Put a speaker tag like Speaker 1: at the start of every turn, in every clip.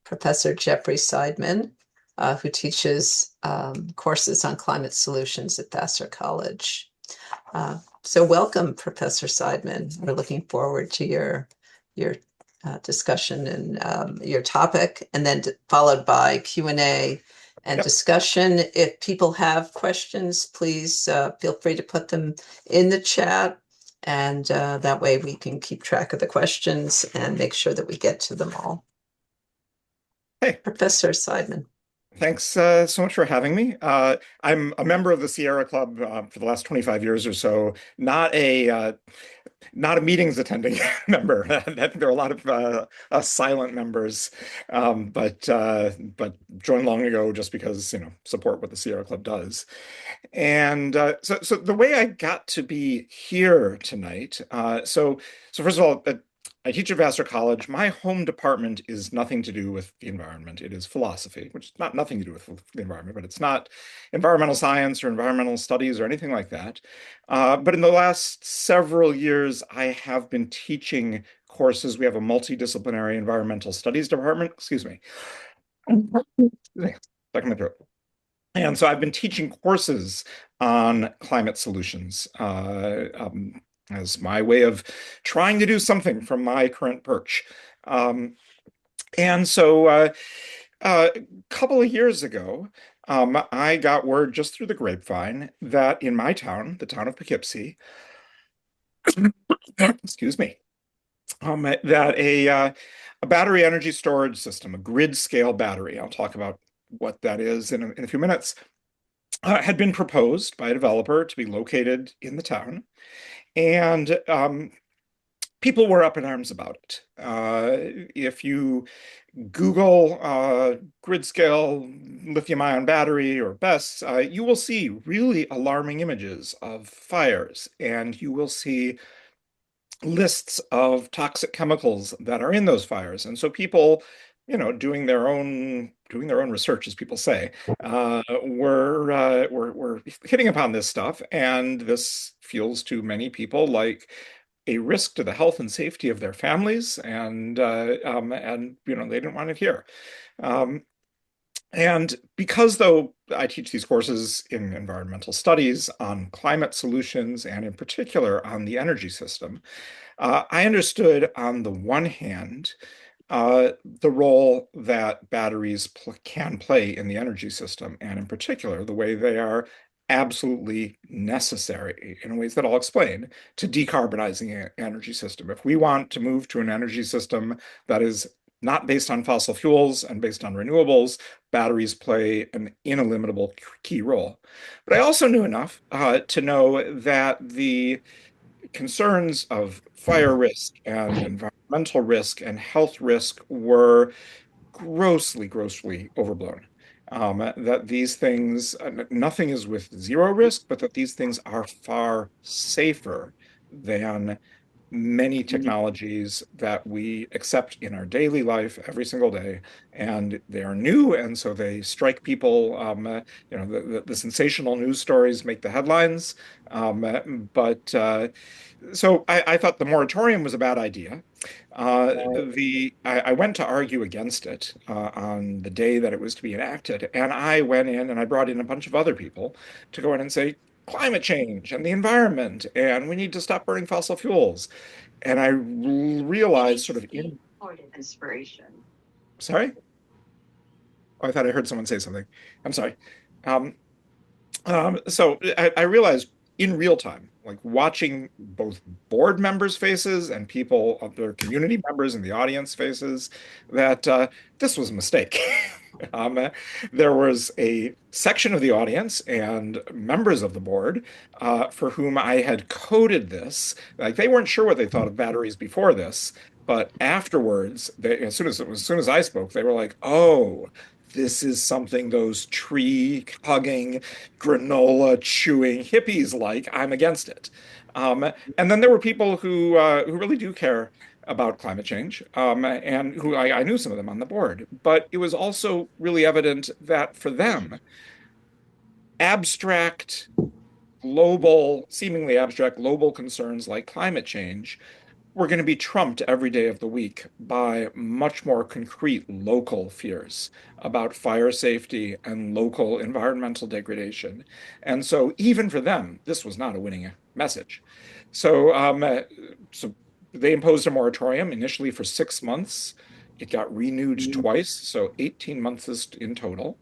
Speaker 1: Professor Jeffrey Seidman, who teaches courses on climate solutions at Vassar College. So welcome, Professor Seidman. We're looking forward to your discussion and your topic, and then followed by Q&A and discussion. If people have questions, please feel free to put them in the chat, and that way we can keep track of the questions and make sure that we get to them all.
Speaker 2: Hey,
Speaker 1: Professor Seidman.
Speaker 2: thanks so much for having me. I'm a member of the Sierra Club for the last 25 years or so, not a meetings attending member. There are a lot of silent members, but joined long ago just because support what the Sierra Club does. And so the way I got to be here tonight, so first of all, I teach at Vassar College. My home department is nothing to do with the environment. It is philosophy, which is not nothing to do with the environment, but it's not environmental science or environmental studies or anything like that. But in the last several years, I have been teaching courses. We have a multidisciplinary environmental studies department. Excuse me. Stuck in my throat. And so I've been teaching courses on climate solutions as my way of trying to do something from my current perch. And so a couple of years ago, I got word just through the grapevine that in my town, the town of Poughkeepsie, excuse me, that a battery energy storage system, a grid scale battery, I'll talk about what that is in a few minutes, had been proposed by a developer to be located in the town. And people were up in arms about it. If you Google grid scale lithium ion battery or BESS, you will see really alarming images of fires, and you will see lists of toxic chemicals that are in those fires. And so people, doing their own research, as people say, were hitting upon this stuff, and this feels to many people like a risk to the health and safety of their families, and they didn't want it here. And because, though, I teach these courses in environmental studies on climate solutions and in particular on the energy system, I understood on the one hand the role that batteries can play in the energy system, and in particular the way they are absolutely necessary in ways that I'll explain to decarbonizing an energy system. If we want to move to an energy system that is not based on fossil fuels and based on renewables, batteries play an ineliminable key role. But I also knew enough to know that the concerns of fire risk and environmental risk and health risk were grossly, grossly overblown. That these things, nothing is with zero risk, but that these things are far safer than many technologies that we accept in our daily life every single day, and they are new, and so they strike people. The sensational news stories make the headlines, but so I thought the moratorium was a bad idea. I went to argue against it on the day that it was to be enacted, and I went in and I brought in a bunch of other people to go in and say, climate change and the environment, and we need to stop burning fossil fuels. And I realized sort of inspiration. Sorry? Oh, I thought I heard someone say something. I'm sorry. Um, so I realized in real time, like watching both board members' faces and people, other community members in the audience faces, that this was a mistake. There was a section of the audience and members of the board for whom I had coded this. Like they weren't sure what they thought of batteries before this, but afterwards, as soon as I spoke, they were like, "Oh, this is something those tree hugging, granola chewing hippies like. I'm against it." And then there were people who really do care about climate change, and who I knew some of them on the board. But it was also really evident that for them, abstract, seemingly abstract global concerns like climate change were going to be trumped every day of the week by much more concrete local fears about fire safety and local environmental degradation. And so, even for them, this was not a winning message. So, so they imposed a moratorium initially for 6 months. It got renewed twice, so 18 months in total.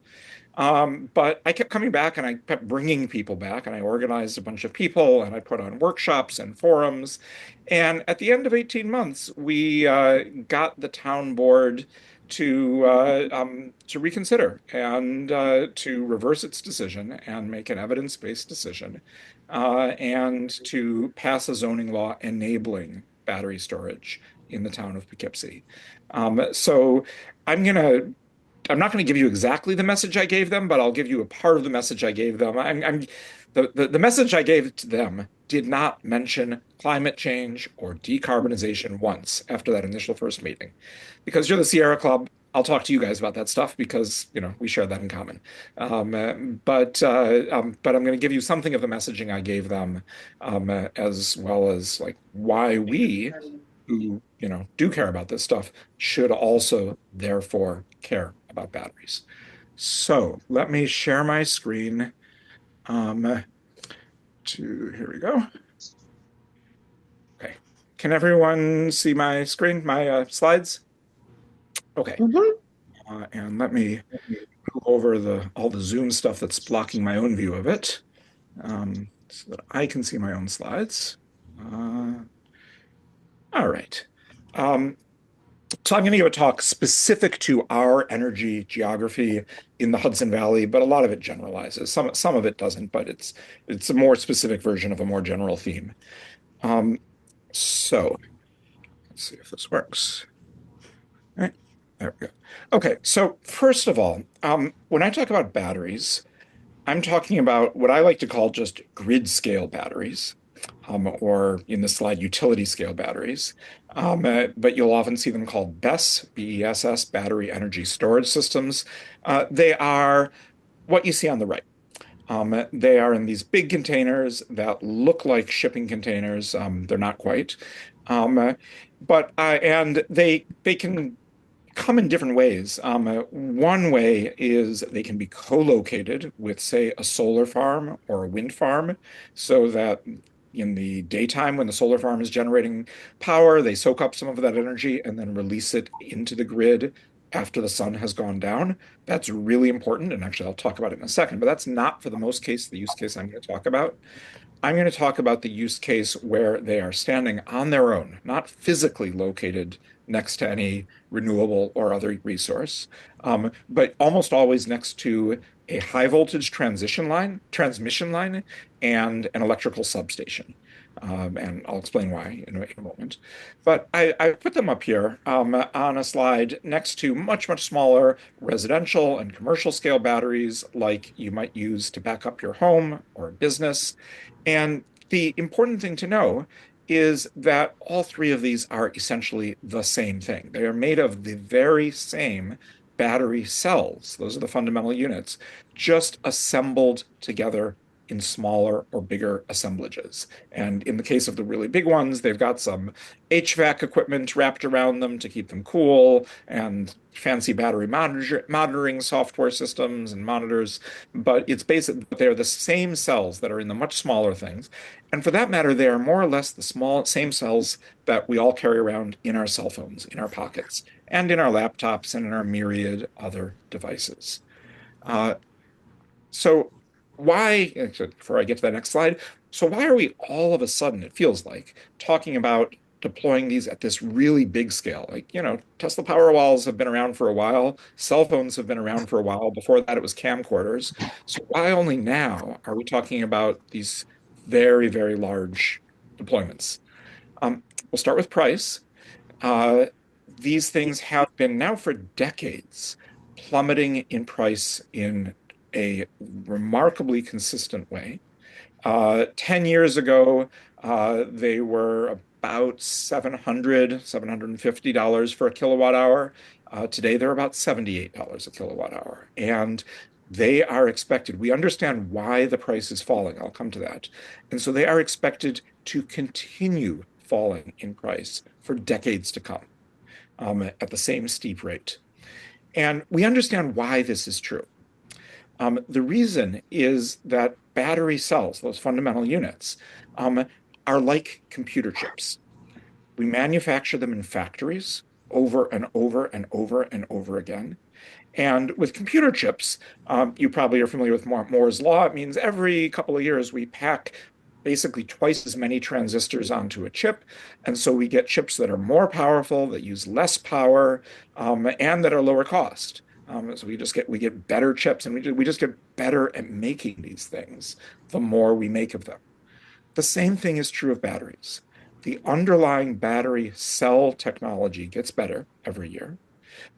Speaker 2: But I kept coming back and I kept bringing people back, and I organized a bunch of people and I put on workshops and forums. And at the end of 18 months, we got the town board to reconsider and to reverse its decision and make an evidence-based decision and to pass a zoning law enabling battery storage in the town of Poughkeepsie. So I'm going to I'm not going to give you exactly the message I gave them, but I'll give you a part of the message I gave them. The message I gave to them did not mention climate change or decarbonization once after that initial first meeting. Because you're the Sierra Club, I'll talk to you guys about that stuff because, we share that in common. But I'm going to give you something of the messaging I gave them, as well as like why we who, do care about this stuff should also therefore care about batteries. So let me share my screen. Um, Here we go. Okay. Can everyone see my screen, my slides? Okay.
Speaker 3: Mhm.
Speaker 2: And let me move over all the Zoom stuff that's blocking my own view of it, so that I can see my own slides. All right. Um, So I'm going to give a talk specific to our energy geography in the Hudson Valley, but a lot of it generalizes. Some of it doesn't, but it's a more specific version of a more general theme. Um, so let's see if this works. All right, there we go. Okay, so first of all, when I talk about batteries, I'm talking about what I like to call just grid scale batteries, or in the slide, utility scale batteries. But you'll often see them called BESS, BESS, battery energy storage systems. They are what you see on the right. They are in these big containers that look like shipping containers. They're not quite. Um, and they can come in different ways. One way is they can be co-located with, say, a solar farm or a wind farm, so that in the daytime when the solar farm is generating power, they soak up some of that energy and then release it into the grid after the sun has gone down. That's really important, and actually I'll talk about it in a second, but that's not for the the use case I'm going to talk about. I'm going to talk about the use case where they are standing on their own, not physically located next to any renewable or other resource, but almost always next to a high voltage transmission line, and an electrical substation. And I'll explain why in a moment. But I put them up here on a slide next to much, much smaller residential and commercial scale batteries like you might use to back up your home or business. And the important thing to know is that all three of these are essentially the same thing. They are made of the very same battery cells. Those are the fundamental units, just assembled together in smaller or bigger assemblages. And in the case of the really big ones, they've got some HVAC equipment wrapped around them to keep them cool, and fancy battery monitoring software systems and monitors. But it's basic, they're the same cells that are in the much smaller things. And for that matter, they are more or less the same cells that we all carry around in our cell phones, in our pockets, and in our laptops, and in our myriad other devices. Uh, so before I get to that next slide, so why are we all of a sudden, it feels like, talking about deploying these at this really big scale? Like, Tesla Powerwalls have been around for a while. Cell phones have been around for a while. Before that, it was camcorders. So why only now are we talking about these very, very large deployments? We'll start with price. Uh, these things have been now for decades plummeting in price in a remarkably consistent way. 10 years ago, they were about $750 for a kilowatt hour. Today, they're about $78 a kilowatt hour. And they are expected, we understand why the price is falling. I'll come to that. And so they are expected to continue falling in price for decades to come, at the same steep rate. And we understand why this is true. The reason is that battery cells, those fundamental units, um, are like computer chips. We manufacture them in factories over and over and over and over again. And with computer chips, you probably are familiar with Moore's law. It means every couple of years we pack basically twice as many transistors onto a chip. And so we get chips that are more powerful, that use less power, and that are lower cost. So we get better chips, and we just get better at making these things the more we make of them. The same thing is true of batteries. The underlying battery cell technology gets better every year,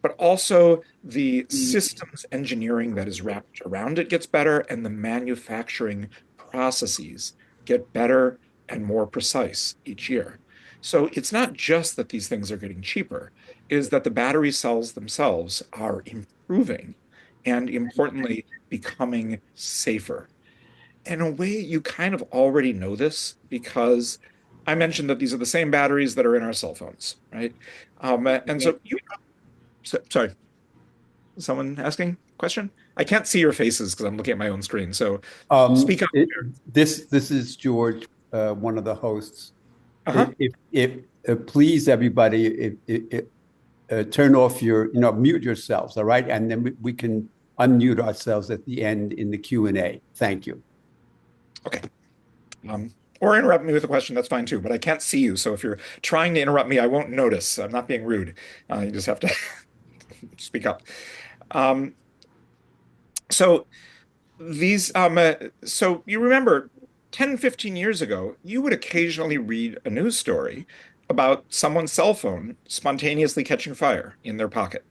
Speaker 2: but also the systems engineering that is wrapped around it gets better, and the manufacturing processes get better and more precise each year. So it's not just that these things are getting cheaper, it is that the battery cells themselves are improving and importantly, becoming safer. In a way, you kind of already know this because I mentioned that these are the same batteries that are in our cell phones, right? And so sorry, someone asking question? I can't see your faces because I'm looking at my own screen. So speak up.
Speaker 3: This is George, one of the hosts.
Speaker 2: Uh-huh.
Speaker 3: Please, everybody, turn off mute yourselves, all right? And then we can unmute ourselves at the end in the Q&A. Thank you.
Speaker 2: Okay. Or interrupt me with a question, that's fine too, but I can't see you. So if you're trying to interrupt me, I won't notice. I'm not being rude. You just have to speak up. Um, so so you remember 10, 15 years ago, you would occasionally read a news story about someone's cell phone spontaneously catching fire in their pocket.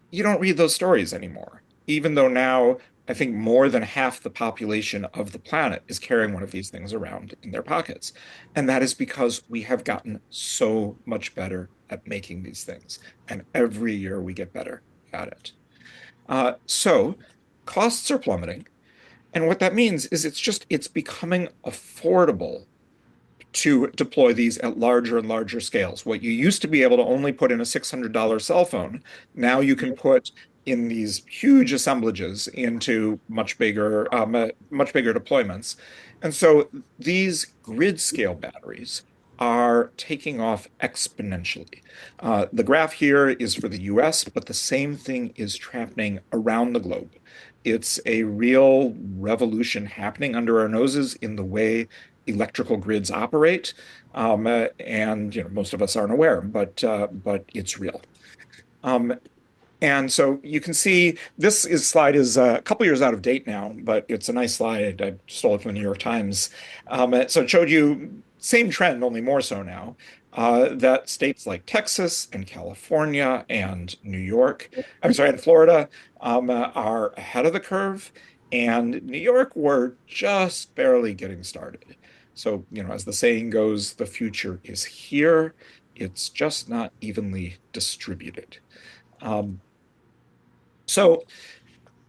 Speaker 2: You don't read those stories anymore, even though now I think more than half the population of the planet is carrying one of these things around in their pockets. And that is because we have gotten so much better at making these things. And every year we get better at it. So costs are plummeting. And what that means is it's becoming affordable to deploy these at larger and larger scales. What you used to be able to only put in a $600 cell phone, now you can put in these huge assemblages into much bigger deployments. And so these grid scale batteries are taking off exponentially. The graph here is for the US, but the same thing is happening around the globe. It's a real revolution happening under our noses in the way electrical grids operate, and most of us aren't aware, but it's real. And so you can see slide is a couple years out of date now, but it's a nice slide. I stole it from the New York Times. So it showed you same trend, only more so now, that states like Texas and California and and Florida, are ahead of the curve, and New York, we're just barely getting started. So, as the saying goes, the future is here. It's just not evenly distributed. So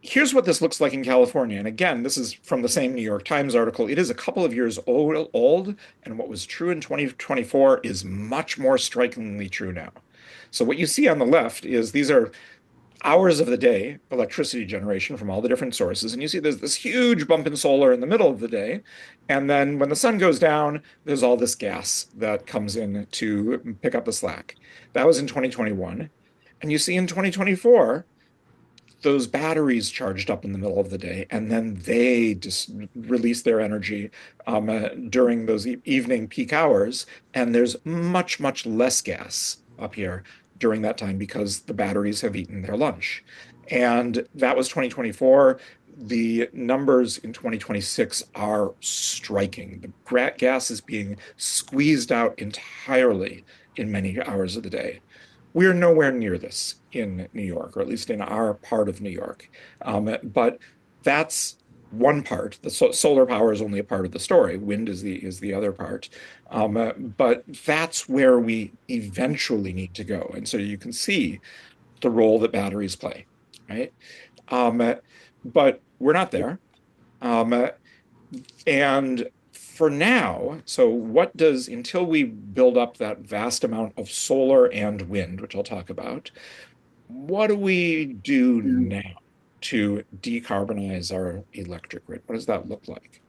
Speaker 2: here's what this looks like in California. And again, this is from the same New York Times article. It is a couple of years old, and what was true in 2024 is much more strikingly true now. So what you see on the left is these are hours of the day electricity generation from all the different sources. And you see there's this huge bump in solar in the middle of the day. And then when the sun goes down, there's all this gas that comes in to pick up the slack. That was in 2021. And you see in 2024, those batteries charged up in the middle of the day, and then they just release their energy during those evening peak hours. And there's much, much less gas up here during that time because the batteries have eaten their lunch. And that was 2024. The numbers in 2026 are striking. The gas is being squeezed out entirely in many hours of the day. We're nowhere near this in New York, or at least in our part of New York. But that's one part. The solar power is only a part of the story. Wind is the other part. But that's where we eventually need to go. And so you can see the role that batteries play, right? But we're not there. And for now, so what does, until we build up that vast amount of solar and wind, which I'll talk about, what do we do now to decarbonize our electric grid? What does that look like?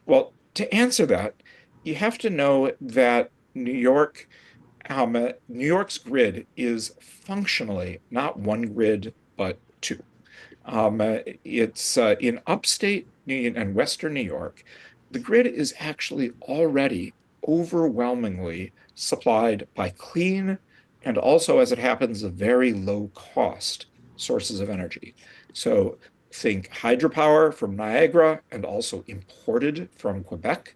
Speaker 2: Well, to answer that, you have to know that New York's grid is functionally not one grid, but two. It's in upstate and Western New York, the grid is actually already overwhelmingly supplied by clean and also, as it happens, very low cost sources of energy. So think hydropower from Niagara and also imported from Quebec.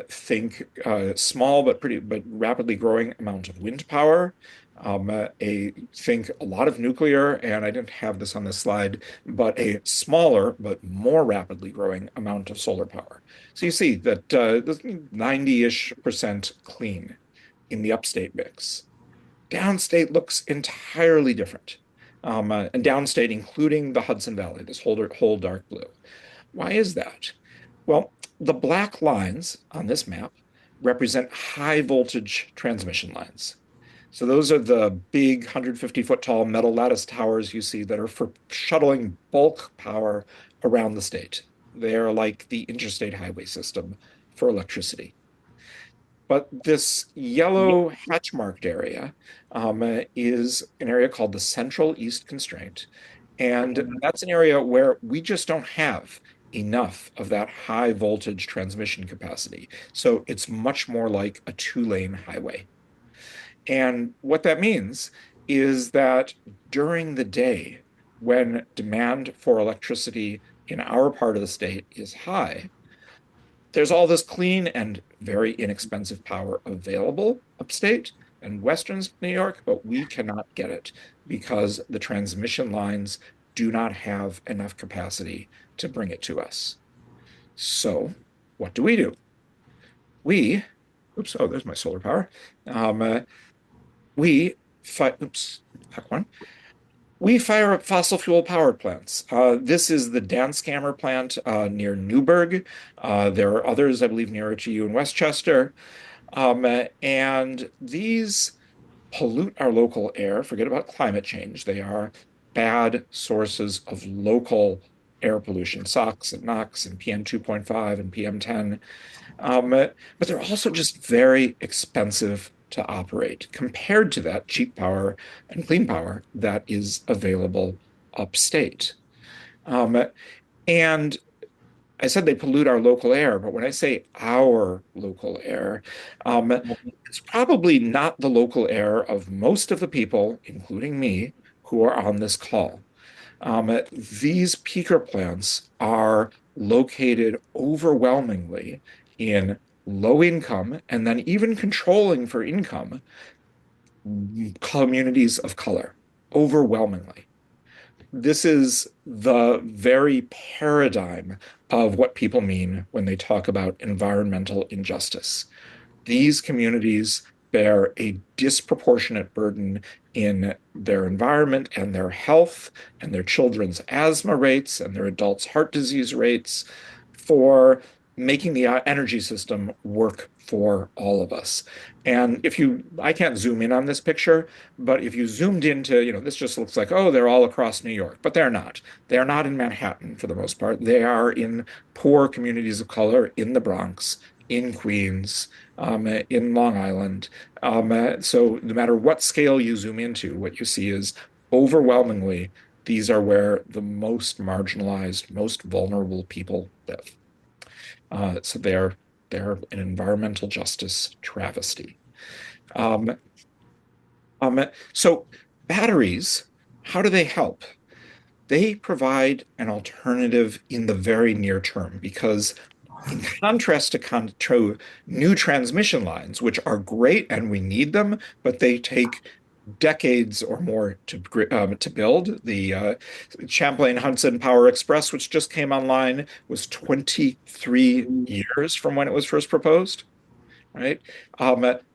Speaker 2: Think small but rapidly growing amount of wind power. Think a lot of nuclear, and I didn't have this on this slide, but a smaller but more rapidly growing amount of solar power. So you see that 90-ish% clean in the upstate mix. Downstate looks entirely different. And downstate, including the Hudson Valley, this whole dark blue. Why is that? Well, the black lines on this map represent high voltage transmission lines. So those are the big 150-foot tall metal lattice towers you see that are for shuttling bulk power around the state. They are like the interstate highway system for electricity. But this yellow hatch marked area is an area called the Central East Constraint. And that's an area where we just don't have enough of that high voltage transmission capacity. So it's much more like a two-lane highway. And what that means is that during the day, when demand for electricity in our part of the state is high, there's all this clean and very inexpensive power available upstate and Western New York, but we cannot get it because the transmission lines do not have enough capacity to bring it to us. So what do? Oops, oh, there's my solar power. Back one. We fire up fossil fuel power plants. This is the Danskamer plant near Newburgh. There are others, I believe, nearer to you in Westchester. And these pollute our local air. Forget about climate change. They are bad sources of local air pollution, SOx and NOx and PM 2.5 and PM 10. But they're also just very expensive to operate compared to that cheap power and clean power that is available upstate. And I said they pollute our local air, but when I say our local air, it's probably not the local air of most of the people, including me, who are on this call. These peaker plants are located overwhelmingly in low income and then even controlling for income communities of color, overwhelmingly. This is the very paradigm of what people mean when they talk about environmental injustice. These communities bear a disproportionate burden in their environment and their health and their children's asthma rates and their adults' heart disease rates for making the energy system work for all of us. And I can't zoom in on this picture, but if you zoomed into, this just looks like, oh, they're all across New York, but they're not. They're not in Manhattan for the most part. They are in poor communities of color in the Bronx, in Queens, in Long Island. So no matter what scale you zoom into, what you see is overwhelmingly, these are where the most marginalized, most vulnerable people live. So they're an environmental justice travesty. So batteries, how do they help? They provide an alternative in the very near term because in contrast to new transmission lines, which are great and we need them, but they take decades or more to build. The Champlain Hudson Power Express, which just came online, was 23 years from when it was first proposed, right?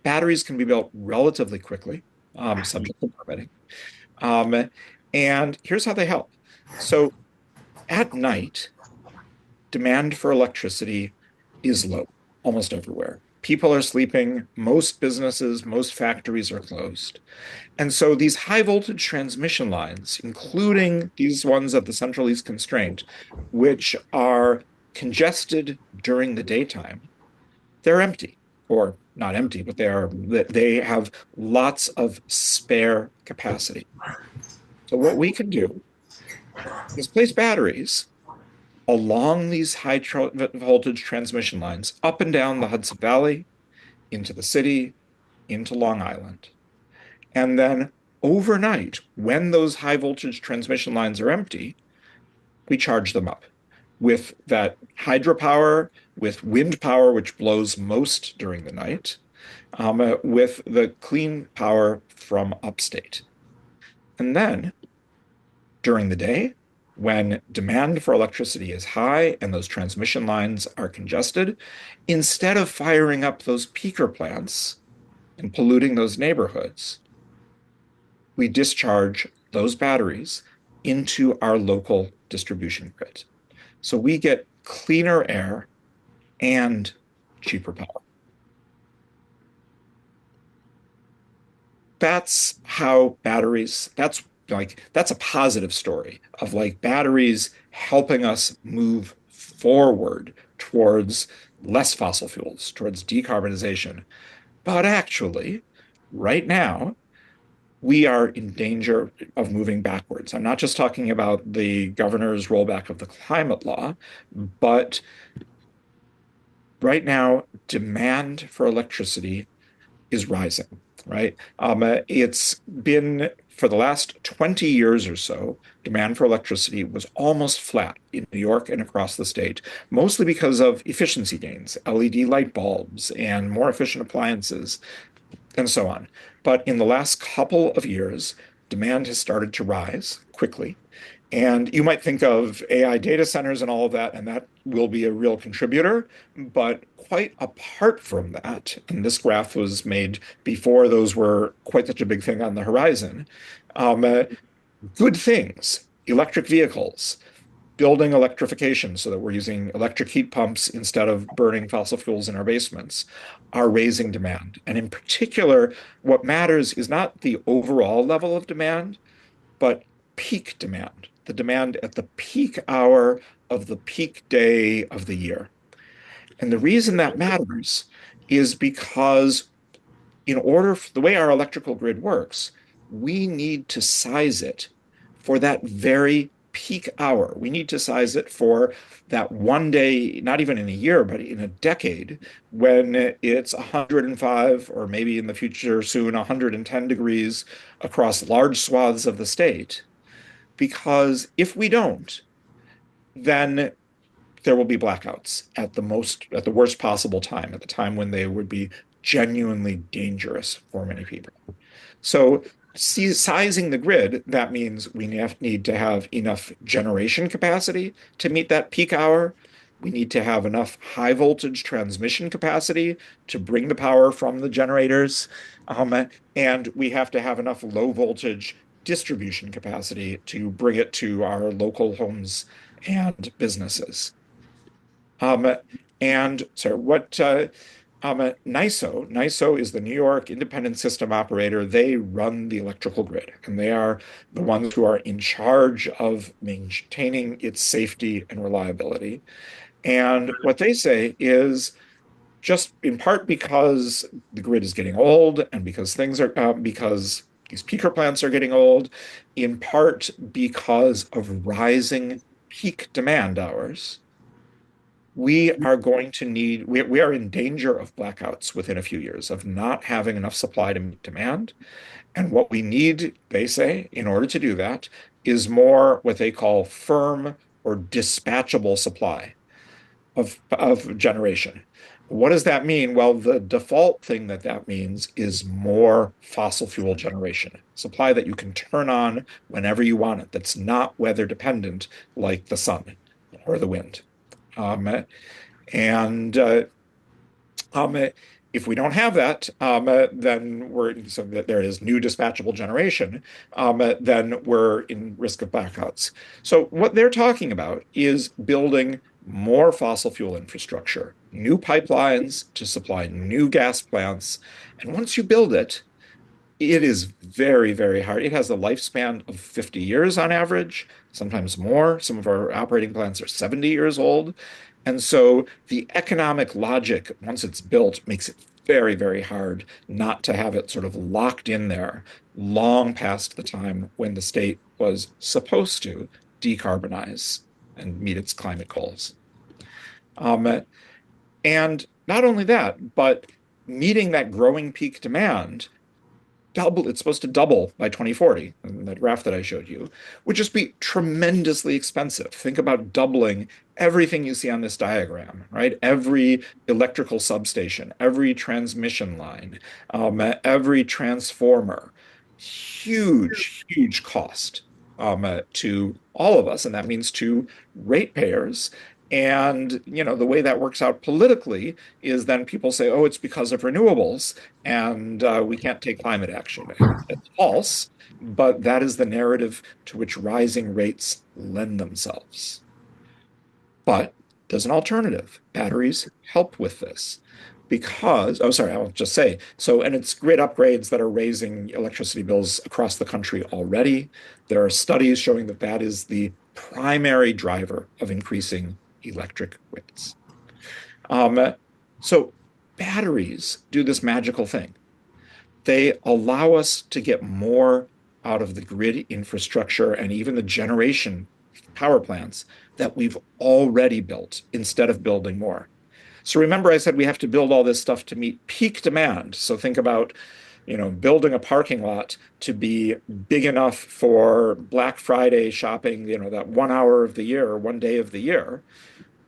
Speaker 2: Batteries can be built relatively quickly, subject to permitting. And here's how they help. So at night, demand for electricity is low almost everywhere. People are sleeping, most businesses, most factories are closed. And so these high voltage transmission lines, including these ones at the Central East Constraint, which are congested during the daytime, they're empty, or not empty, but they have lots of spare capacity. So what we can do is place batteries along these high voltage transmission lines up and down the Hudson Valley, into the city, into Long Island. And then overnight, when those high voltage transmission lines are empty, we charge them up with that hydropower, with wind power, which blows most during the night, with the clean power from upstate. And then during the day, when demand for electricity is high and those transmission lines are congested, instead of firing up those peaker plants and polluting those neighborhoods, we discharge those batteries into our local distribution grid. So we get cleaner air and cheaper power. That's how batteries, that's a positive story of like batteries helping us move forward towards less fossil fuels, towards decarbonization. But actually, right now, we are in danger of moving backwards. I'm not just talking about the governor's rollback of the climate law, but right now, demand for electricity is rising, right? It's been for the last 20 years or so, demand for electricity was almost flat in New York and across the state, mostly because of efficiency gains, LED light bulbs, and more efficient appliances, and so on. But in the last couple of years, demand has started to rise quickly. And you might think of AI data centers and all of that, and that will be a real contributor. But quite apart from that, and this graph was made before those were quite such a big thing on the horizon, good things, electric vehicles, building electrification so that we're using electric heat pumps instead of burning fossil fuels in our basements, are raising demand. And in particular, what matters is not the overall level of demand, but peak demand, the demand at the peak hour of the peak day of the year. And the reason that matters is because the way our electrical grid works, we need to size it for that very peak hour. We need to size it for that one day, not even in a year, but in a decade, when it's 105 or maybe in the future soon 110 degrees across large swaths of the state. Because if we don't, then there will be blackouts at the worst possible time, at the time when they would be genuinely dangerous for many people. So sizing the grid, that means we need to have enough generation capacity to meet that peak hour. We need to have enough high voltage transmission capacity to bring the power from the generators. And we have to have enough low voltage distribution capacity to bring it to our local homes and businesses. And so NYISO is the New York Independent System Operator. They run the electrical grid, and they are the ones who are in charge of maintaining its safety and reliability. And what they say is just in part because the grid is getting old and because because these peaker plants are getting old, in part because of rising peak demand hours, we are in danger of blackouts within a few years, of not having enough supply to meet demand. And what we need, they say, in order to do that, is more what they call firm or dispatchable supply of generation. What does that mean? Well, the default thing that means is more fossil fuel generation, supply that you can turn on whenever you want it, that's not weather dependent like the sun or the wind. And if we don't have that, so that there is new dispatchable generation, then we're in risk of blackouts. So what they're talking about is building more fossil fuel infrastructure, new pipelines to supply new gas plants. And once you build it, it is very, very hard. It has a lifespan of 50 years on average, sometimes more. Some of our operating plants are 70 years old. And so the economic logic, once it's built, makes it very, very hard not to have it sort of locked in there long past the time when the state was supposed to decarbonize and meet its climate goals. And not only that, but meeting that growing peak demand it's supposed to double by 2040, in that graph that I showed you, would just be tremendously expensive. Think about doubling everything you see on this diagram, right? Every electrical substation, every transmission line, every transformer. Huge, huge cost to all of us, and that means to ratepayers. And the way that works out politically is then people say, "Oh, it's because of renewables, and we can't take climate action." And it's false, but that is the narrative to which rising rates lend themselves. But there's an alternative. Batteries help with this because, oh, sorry, I'll just say, and it's grid upgrades that are raising electricity bills across the country already. There are studies showing that that is the primary driver of increasing electric grids. So batteries do this magical thing. They allow us to get more out of the grid infrastructure and even the generation power plants that we've already built instead of building more. So remember, I said we have to build all this stuff to meet peak demand. So think about, building a parking lot to be big enough for Black Friday shopping, that 1 hour of the year or 1 day of the year.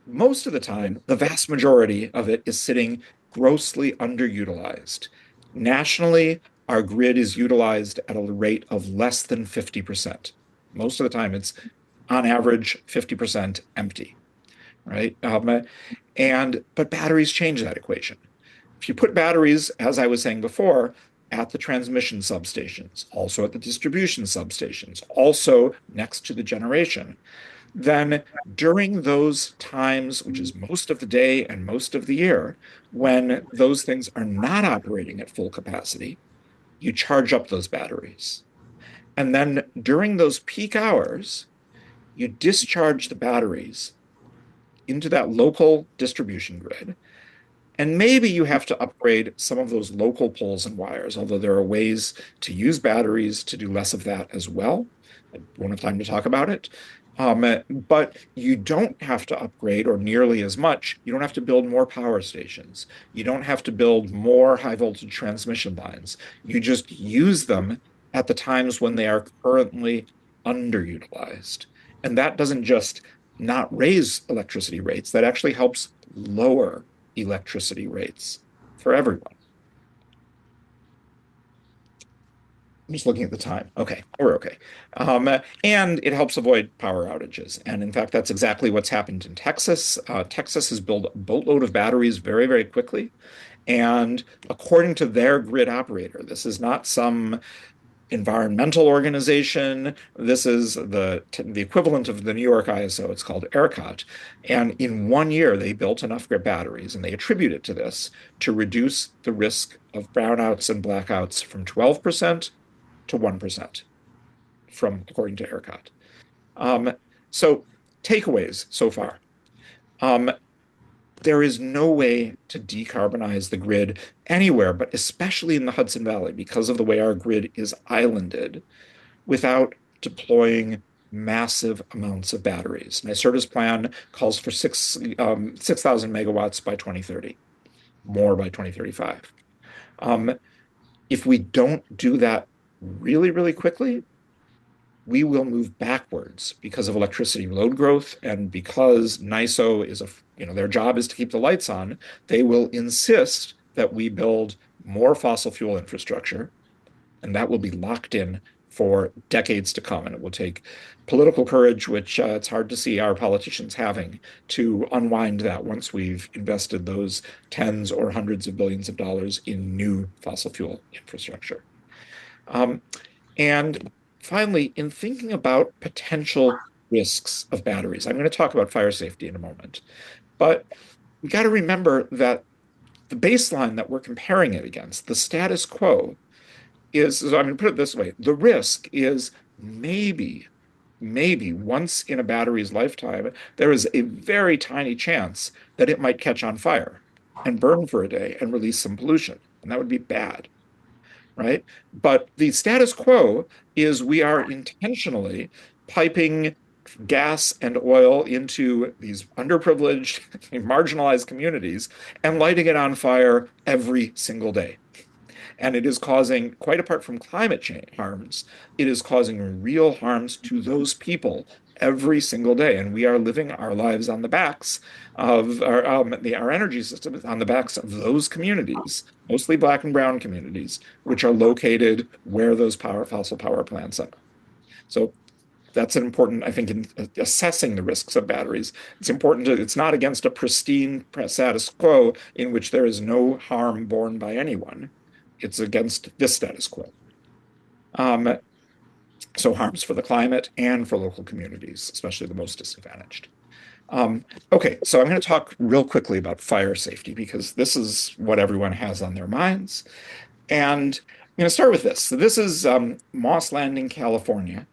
Speaker 2: Most of the time, the vast majority of it is sitting grossly underutilized. Nationally, our grid is utilized at a rate of less than 50%. Most of the time, it's on average 50% empty, right? But batteries change that equation. If you put batteries, as I was saying before, at the transmission substations, also at the distribution substations, also next to the generation, then during those times, which is most of the day and most of the year, when those things are not operating at full capacity, you charge up those batteries. And then during those peak hours, you discharge the batteries into that local distribution grid. And maybe you have to upgrade some of those local poles and wires, although there are ways to use batteries to do less of that as well. I won't have time to talk about it. But you don't have to upgrade or nearly as much. You don't have to build more power stations. You don't have to build more high voltage transmission lines. You just use them at the times when they are currently underutilized. And that doesn't just not raise electricity rates, that actually helps lower electricity rates for everyone. I'm just looking at the time. Okay, we're okay. And it helps avoid power outages. And in fact, that's exactly what's happened in Texas. Texas has built a boatload of batteries very, very quickly. And according to their grid operator, this is not some environmental organization. This is the equivalent of the New York ISO. It's called ERCOT. And in 1 year, they built enough batteries, and they attribute it to this, to reduce the risk of brownouts and blackouts from 12% to 1%, according to ERCOT. So takeaways so far. There is no way to decarbonize the grid anywhere, but especially in the Hudson Valley, because of the way our grid is islanded, without deploying massive amounts of batteries. NYSERDA's plan calls for 6,000 megawatts by 2030, more by 2035. If we don't do that really, really quickly, we will move backwards because of electricity load growth, and because NYSO is their job is to keep the lights on. They will insist that we build more fossil fuel infrastructure, and that will be locked in for decades to come. And it will take political courage, which it's hard to see our politicians having, to unwind that once we've invested those tens or hundreds of billions of dollars in new fossil fuel infrastructure. And finally, in thinking about potential risks of batteries. I'm going to talk about fire safety in a moment. But we got to remember that the baseline that we're comparing it against, the status quo, is, so I'm going to put it this way, the risk is maybe once in a battery's lifetime, there is a very tiny chance that it might catch on fire and burn for a day and release some pollution. And that would be bad, right? But the status quo is we are intentionally piping gas and oil into these underprivileged, marginalized communities and lighting it on fire every single day. And it is causing, quite apart from climate change harms, it is causing real harms to those people every single day. And we are living our lives on the backs of our energy system is on the backs of those communities, mostly Black and brown communities, which are located where those fossil power plants are. So that's an important, I think, in assessing the risks of batteries. It's important it's not against a pristine status quo in which there is no harm borne by anyone. It's against this status quo. So harms for the climate and for local communities, especially the most disadvantaged. Okay, so I'm going to talk real quickly about fire safety because this is what everyone has on their minds. And I'm going to start with this. So this is Moss Landing, California.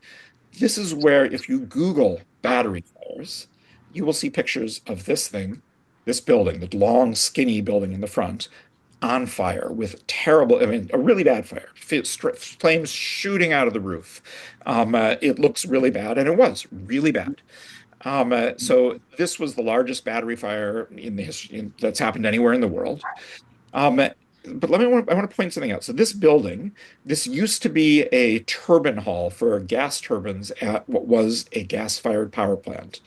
Speaker 2: This is where if you Google battery fires, you will see pictures of this thing, this building, the long, skinny building in the front, on fire with terrible, I mean, a really bad fire, flames shooting out of the roof. It looks really bad, and it was really bad. So this was the largest battery fire in the history that's happened anywhere in the world. But I want to point something out. So this building, this used to be a turbine hall for gas turbines at what was a gas-fired power plant.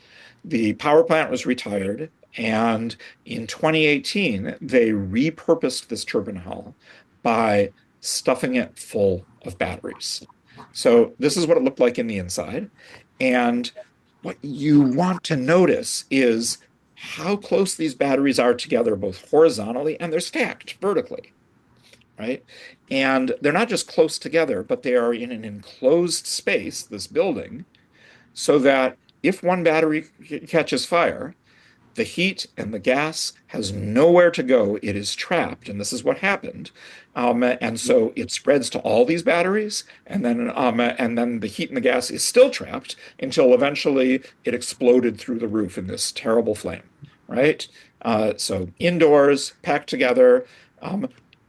Speaker 2: The power plant was retired, and in 2018, they repurposed this turbine hall by stuffing it full of batteries. So this is what it looked like in the inside. And what you want to notice is how close these batteries are together, both horizontally and they're stacked vertically, right? And they're not just close together, but they are in an enclosed space, this building, so that if one battery catches fire, the heat and the gas has nowhere to go. It is trapped, and this is what happened. And so it spreads to all these batteries, and then the heat and the gas is still trapped until eventually it exploded through the roof in this terrible flame, right? So indoors, packed together,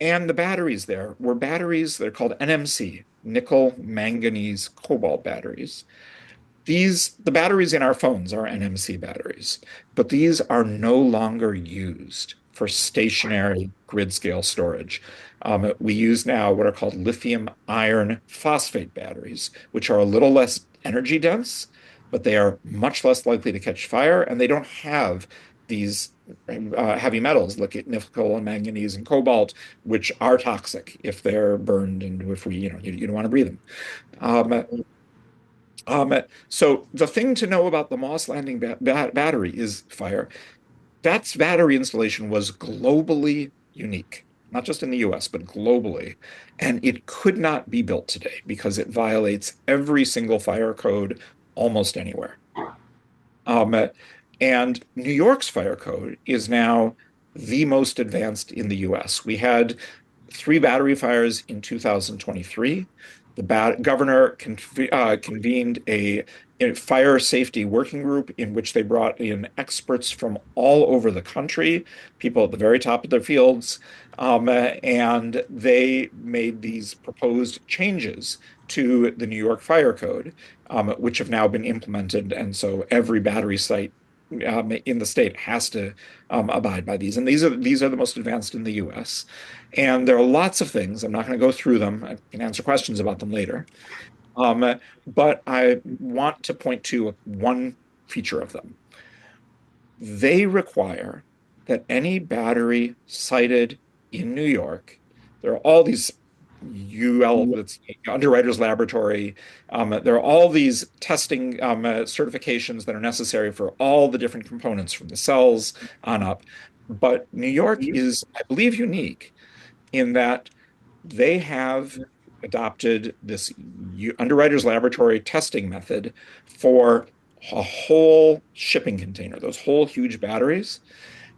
Speaker 2: and the batteries there were batteries that are called NMC, nickel manganese cobalt batteries. The batteries in our phones are NMC batteries, but these are no longer used for stationary grid scale storage. We use now what are called lithium iron phosphate batteries, which are a little less energy dense, but they are much less likely to catch fire, and they don't have these heavy metals like nickel and manganese and cobalt, which are toxic if they're burned and if you don't want to breathe them. So the thing to know about the Moss Landing battery is fire. That battery installation was globally unique, not just in the US, but globally. And it could not be built today because it violates every single fire code almost anywhere. And New York's fire code is now the most advanced in the US. We had 3 battery fires in 2023. The governor convened a fire safety working group in which they brought in experts from all over the country, people at the very top of their fields, and they made these proposed changes to the New York Fire Code, which have now been implemented. And so every battery site in the state has to abide by these. And these are the most advanced in the US. And there are lots of things. I'm not going to go through them. I can answer questions about them later. But I want to point to one feature of them. They require that any battery sited in New York, there are all these it's Underwriters Laboratory. There are all these testing certifications that are necessary for all the different components from the cells on up. But New York is, I believe, unique in that they have adopted this Underwriters Laboratory testing method for a whole shipping container, those whole huge batteries.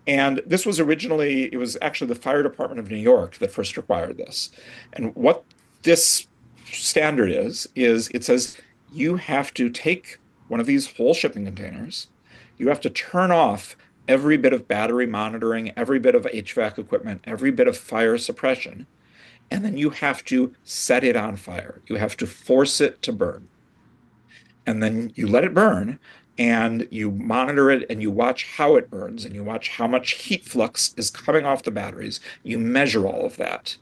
Speaker 2: And this was originally, it was actually the fire department of New York that first required this. And what this standard is it says you have to take one of these whole shipping containers, you have to turn off every bit of battery monitoring, every bit of HVAC equipment, every bit of fire suppression, and then you have to set it on fire. You have to force it to burn. And then you let it burn and you monitor it and you watch how it burns and you watch how much heat flux is coming off the batteries. You measure all of that.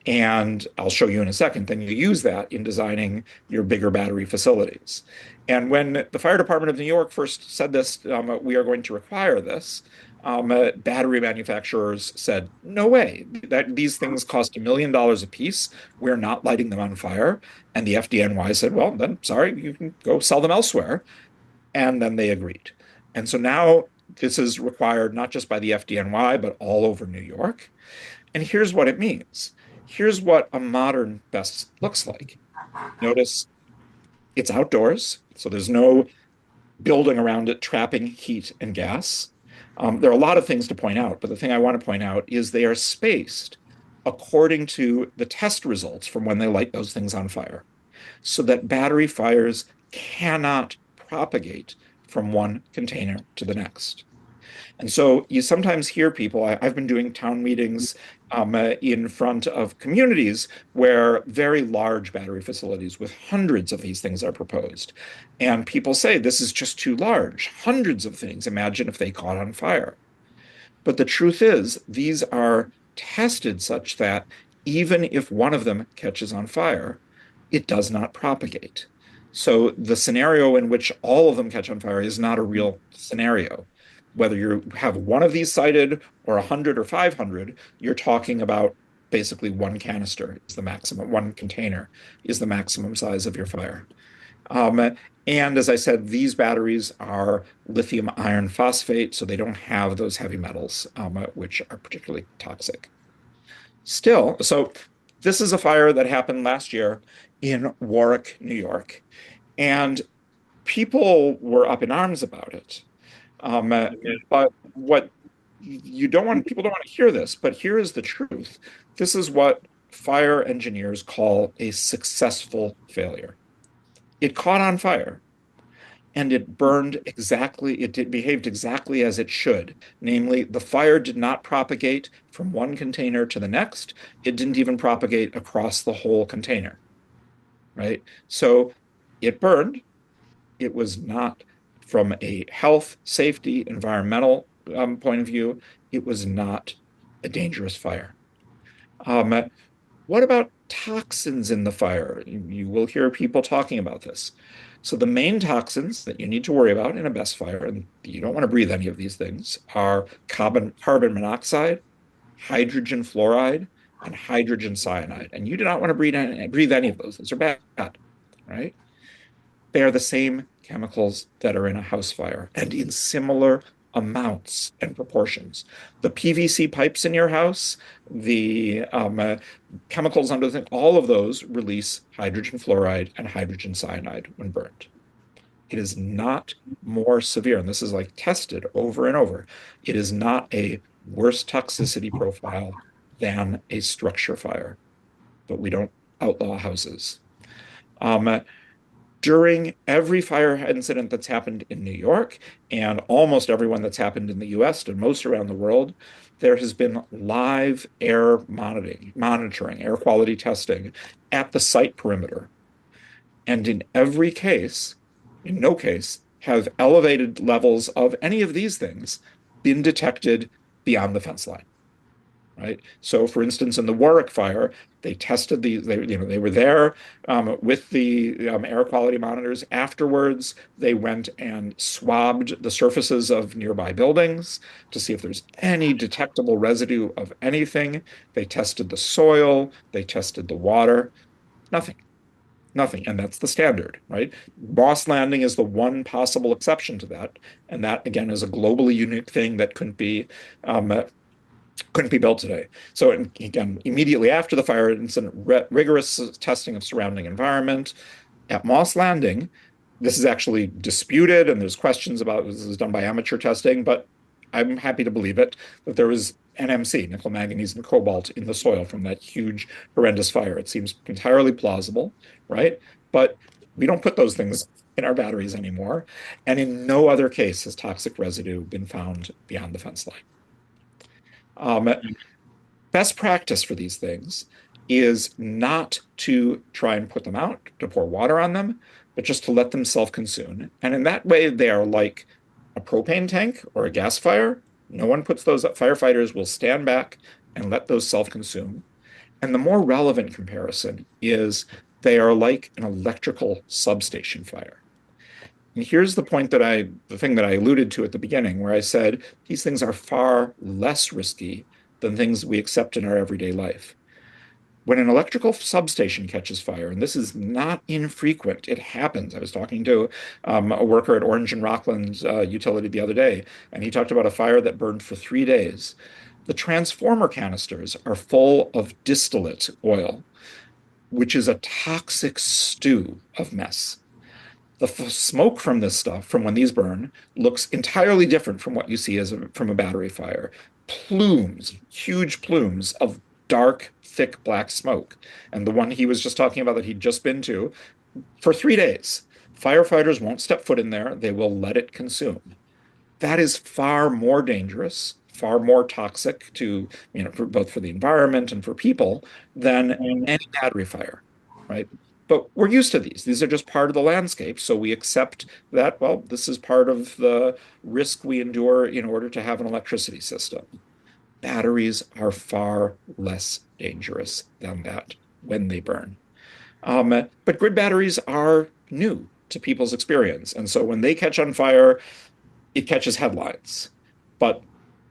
Speaker 2: And I'll show you in a second. Then you use that in designing your bigger battery facilities. And when the fire department of New York first said this, we are going to require this, battery manufacturers said, no way, that these things cost $1 million a piece. We're not lighting them on fire. And the FDNY said, well, then sorry, you can go sell them elsewhere. And then they agreed. And so now this is required not just by the FDNY, but all over New York. And here's what it means. Here's what a modern BESS looks like. Notice it's outdoors, so there's no building around it trapping heat and gas. There are a lot of things to point out, but the thing I want to point out is they are spaced according to the test results from when they light those things on fire, so that battery fires cannot propagate from one container to the next. And so you sometimes hear people, I've been doing town meetings in front of communities where very large battery facilities with hundreds of these things are proposed. And people say, this is just too large, hundreds of things. Imagine if they caught on fire. But the truth is, these are tested such that even if one of them catches on fire, it does not propagate. So the scenario in which all of them catch on fire is not a real scenario. Whether you have one of these sited or 100 or 500, you're talking about basically one canister is the maximum, one container is the maximum size of your fire. And as I said, these batteries are lithium iron phosphate, so they don't have those heavy metals, which are particularly toxic. Still, so this is a fire that happened last year in Warwick, New York, and people were up in arms about it. But what you don't want, people don't want to hear this, but here is the truth. This is what fire engineers call a successful failure. It caught on fire and it burned exactly, behaved exactly as it should. Namely, the fire did not propagate from one container to the next. It didn't even propagate across the whole container, right? So it burned. It was not, from a health, safety, environmental point of view, it was not a dangerous fire. What about toxins in the fire? You will hear people talking about this. So the main toxins that you need to worry about in a BESS fire, and you don't want to breathe any of these things, are carbon monoxide, hydrogen fluoride, and hydrogen cyanide. And you do not want to breathe any of those. Those are bad, right? They are the same chemicals that are in a house fire and in similar amounts and proportions. The PVC pipes in your house, the chemicals under the, all of those release hydrogen fluoride and hydrogen cyanide when burned. It is not more severe, and this is like tested over and over. It is not a worse toxicity profile than a structure fire, but we don't outlaw houses. During every fire incident that's happened in New York and almost everyone that's happened in the US and most around the world, there has been live air monitoring, air quality testing at the site perimeter. And in every case, in no case, have elevated levels of any of these things been detected beyond the fence line. Right. So, for instance, in the Warwick fire, they tested these. They were there with the air quality monitors. Afterwards, they went and swabbed the surfaces of nearby buildings to see if there's any detectable residue of anything. They tested the soil. They tested the water. Nothing. Nothing. And that's the standard, right? Moss Landing is the one possible exception to that. And that, again, is a globally unique thing that couldn't be built today. So again, immediately after the fire incident, rigorous testing of surrounding environment. At Moss Landing, This is actually disputed, and there's questions about this is done by amateur testing, but I'm happy to believe it, that there was NMC, nickel, manganese, and cobalt in the soil from that huge, horrendous fire. It seems entirely plausible, right? But we don't put those things in our batteries anymore. And in no other case has toxic residue been found beyond the fence line. Best practice for these things is not to try and put them out, to pour water on them, but just to let them self-consume. And in that way, they are like a propane tank or a gas fire. No one puts those up. Firefighters will stand back and let those self-consume. And the more relevant comparison is they are like an electrical substation fire. And here's the point the thing that I alluded to at the beginning, where I said these things are far less risky than things we accept in our everyday life. When an electrical substation catches fire, and this is not infrequent, it happens. I was talking to a worker at Orange and Rockland utility the other day, and he talked about a fire that burned for 3 days. The transformer canisters are full of distillate oil, which is a toxic stew of mess. The smoke from this stuff, from when these burn, looks entirely different from what you see from a battery fire. Plumes, huge plumes of dark, thick black smoke. And the one he was just talking about that he'd just been to, for 3 days, firefighters won't step foot in there. They will let it consume. That is far more dangerous, far more toxic to, both for the environment and for people than any battery fire, right? But we're used to these. These are just part of the landscape. So we accept that, well, this is part of the risk we endure in order to have an electricity system. Batteries are far less dangerous than that when they burn. But grid batteries are new to people's experience. And so when they catch on fire, it catches headlines. But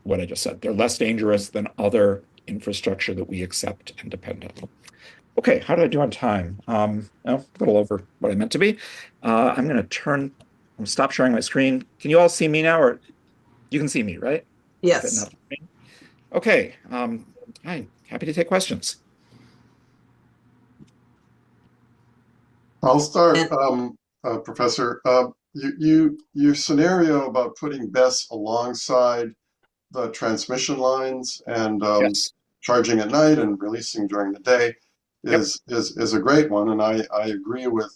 Speaker 2: what I just said, they're less dangerous than other infrastructure that we accept and depend on. Okay, how did I do on time? A little over what I meant to be. I'm going to stop sharing my screen. Can you all see me now, or you can see me, right?
Speaker 1: Yes.
Speaker 2: Okay, hi, happy to take questions.
Speaker 4: I'll start,
Speaker 1: And-
Speaker 4: Professor. Your scenario about putting BESS alongside the transmission lines and
Speaker 2: Yes.
Speaker 4: charging at night and releasing during the day is a great one, and I agree with.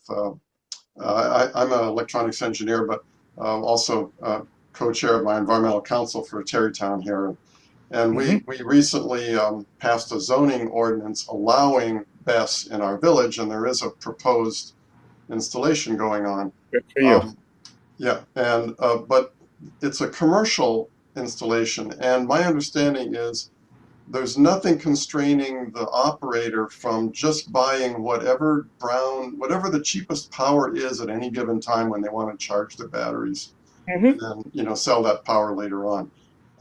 Speaker 4: I'm an electronics engineer, but also co-chair of my environmental council for Terrytown here, and we recently passed a zoning ordinance allowing BESS in our village, and there is a proposed installation going on.
Speaker 2: Good for you.
Speaker 4: Yeah, and but it's a commercial installation, and my understanding is there's nothing constraining the operator from just buying whatever the cheapest power is at any given time when they want to charge their batteries, and then sell that power later on.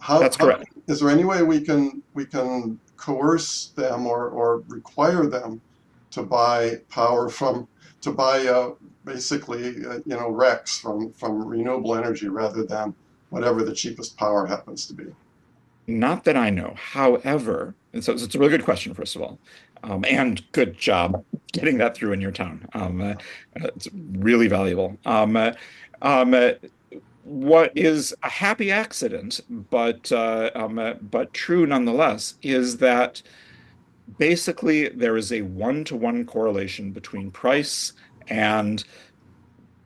Speaker 2: That's correct.
Speaker 4: Is there any way we can coerce them or require them to buy power basically RECs from renewable energy rather than whatever the cheapest power happens to be?
Speaker 2: Not that I know. However, and so it's a really good question, first of all, and good job getting that through in your town. It's really valuable. What is a happy accident, but true nonetheless, is that basically there is a one-to-one correlation between price and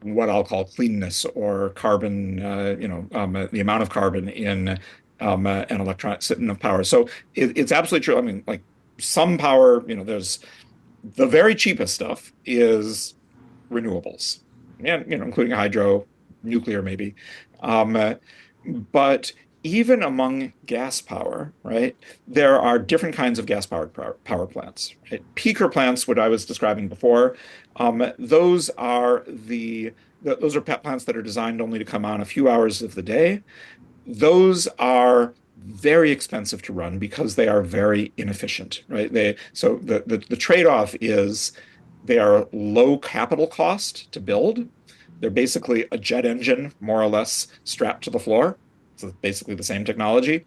Speaker 2: what I'll call cleanness or carbon, the amount of carbon in an electron in of power. So it's absolutely true. I mean, like some power, there's the very cheapest stuff is renewables, and including hydro, nuclear maybe, but even among gas power, right, there are different kinds of gas-powered power plants, right? Peaker plants, what I was describing before, those are plants that are designed only to come on a few hours of the day. Those are very expensive to run because they are very inefficient, right? So the trade-off is they are low capital cost to build. They're basically a jet engine, more or less, strapped to the floor. So basically the same technology.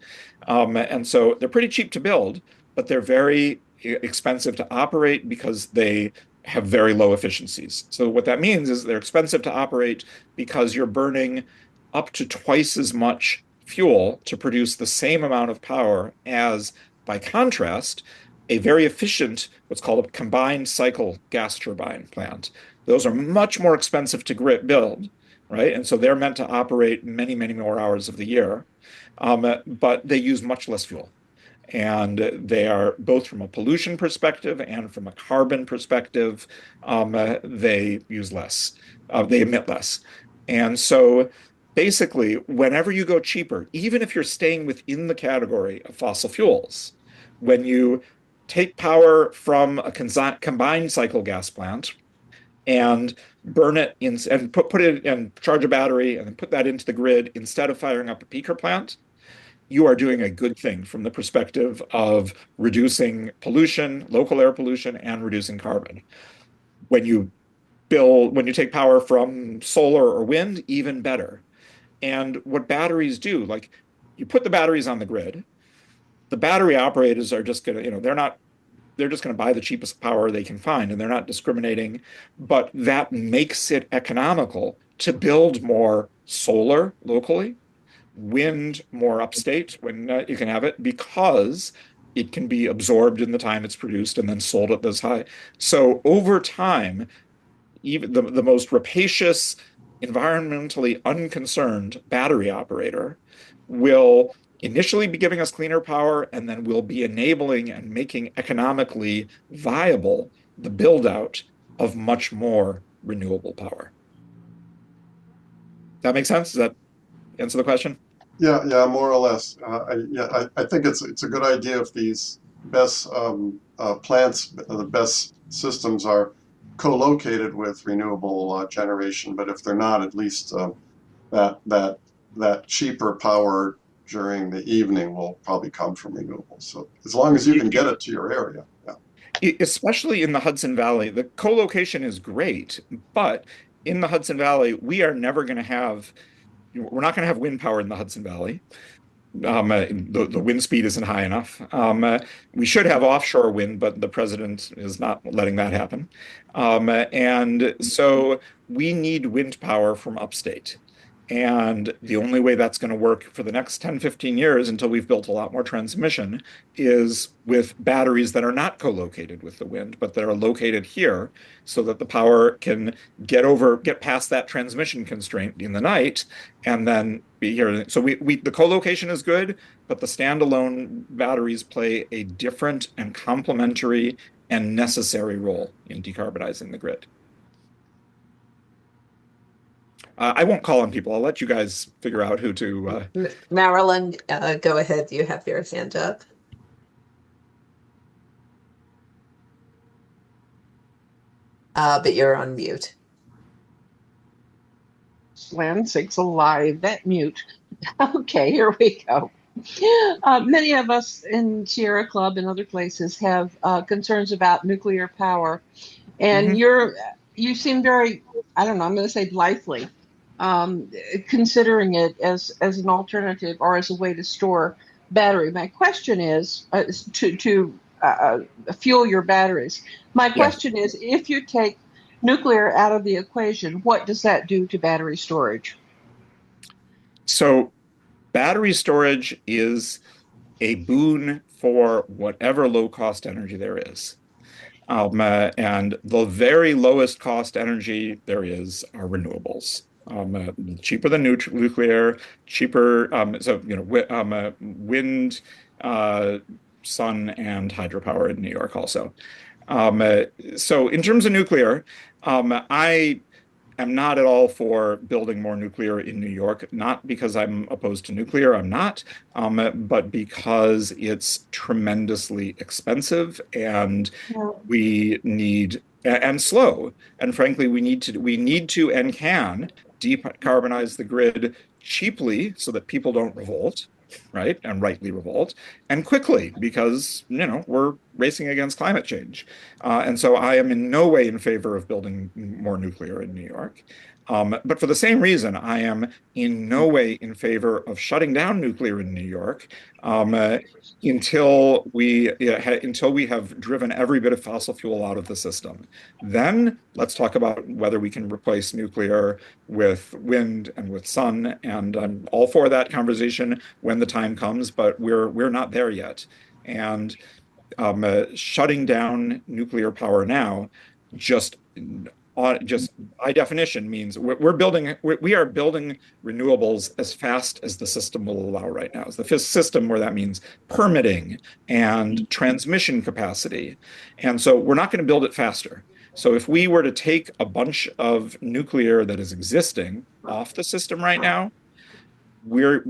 Speaker 2: And so they're pretty cheap to build, but they're very expensive to operate because they have very low efficiencies. So what that means is they're expensive to operate because you're burning up to twice as much fuel to produce the same amount of power as, by contrast, a very efficient, what's called a combined cycle gas turbine plant. Those are much more expensive to build, right? And so they're meant to operate many, many more hours of the year, but they use much less fuel. And they are both from a pollution perspective and from a carbon perspective, they use less, they emit less. And so basically, whenever you go cheaper, even if you're staying within the category of fossil fuels, when you take power from a combined cycle gas plant and burn it in and put it and charge a battery and then put that into the grid instead of firing up a peaker plant, you are doing a good thing from the perspective of reducing pollution, local air pollution, and reducing carbon. When you take power from solar or wind, even better. And what batteries do, like you put the batteries on the grid, the battery operators are just going to, they're just going to buy the cheapest power they can find, and they're not discriminating. But that makes it economical to build more solar locally, wind more upstate when you can have it, because it can be absorbed in the time it's produced and then sold at this high. So over time, even the most rapacious, environmentally unconcerned battery operator will initially be giving us cleaner power, and then will be enabling and making economically viable the build out of much more renewable power. That make sense? Does that answer the question?
Speaker 4: Yeah, more or less. I think it's a good idea if these best plants, the best systems are co-located with renewable generation. But if they're not, at least that cheaper power during the evening will probably come from renewables. So as long as you can get it to your area. Yeah.
Speaker 2: Especially in the Hudson Valley, the co-location is great, but in the Hudson Valley, we're not going to have wind power in the Hudson Valley. The wind speed isn't high enough. We should have offshore wind, but the president is not letting that happen. And so we need wind power from upstate. And the only way that's going to work for the next 10, 15 years until we've built a lot more transmission is with batteries that are not co-located with the wind, but that are located here so that the power can get past that transmission constraint in the night and then be here. So the co-location is good, but the standalone batteries play a different and complementary and necessary role in decarbonizing the grid. I won't call on people. I'll let you guys figure out who to.
Speaker 1: Marilyn, go ahead. You have your hand up. But you're on mute.
Speaker 5: Land sakes alive, that mute. Okay, here we go. Many of us in Sierra Club and other places have concerns about nuclear power, and you seem very, I don't know, I'm going to say blithely, considering it as an alternative or as a way to store battery. My question is to fuel your batteries. My question is, if you take nuclear out of the equation, what does that do to battery storage?
Speaker 2: So battery storage is a boon for whatever low-cost energy there is. And the very lowest cost energy there is are renewables. Cheaper than nuclear, cheaper, wind, sun, and hydropower in New York also. So in terms of nuclear, I am not at all for building more nuclear in New York, not because I'm opposed to nuclear, I'm not, but because it's tremendously expensive and we need and slow. And frankly, we need to and can decarbonize the grid cheaply so that people don't revolt, right? And rightly revolt, and quickly because, we're racing against climate change. And so I am in no way in favor of building more nuclear in New York. But for the same reason, I am in no way in favor of shutting down nuclear in New York until we have driven every bit of fossil fuel out of the system. Then let's talk about whether we can replace nuclear with wind and with sun. And I'm all for that conversation when the time comes, but we're not there yet. And shutting down nuclear power now just just by definition means we are building renewables as fast as the system will allow right now. It's the system where that means permitting and transmission capacity. And so we're not going to build it faster. So if we were to take a bunch of nuclear that is existing off the system right now, we are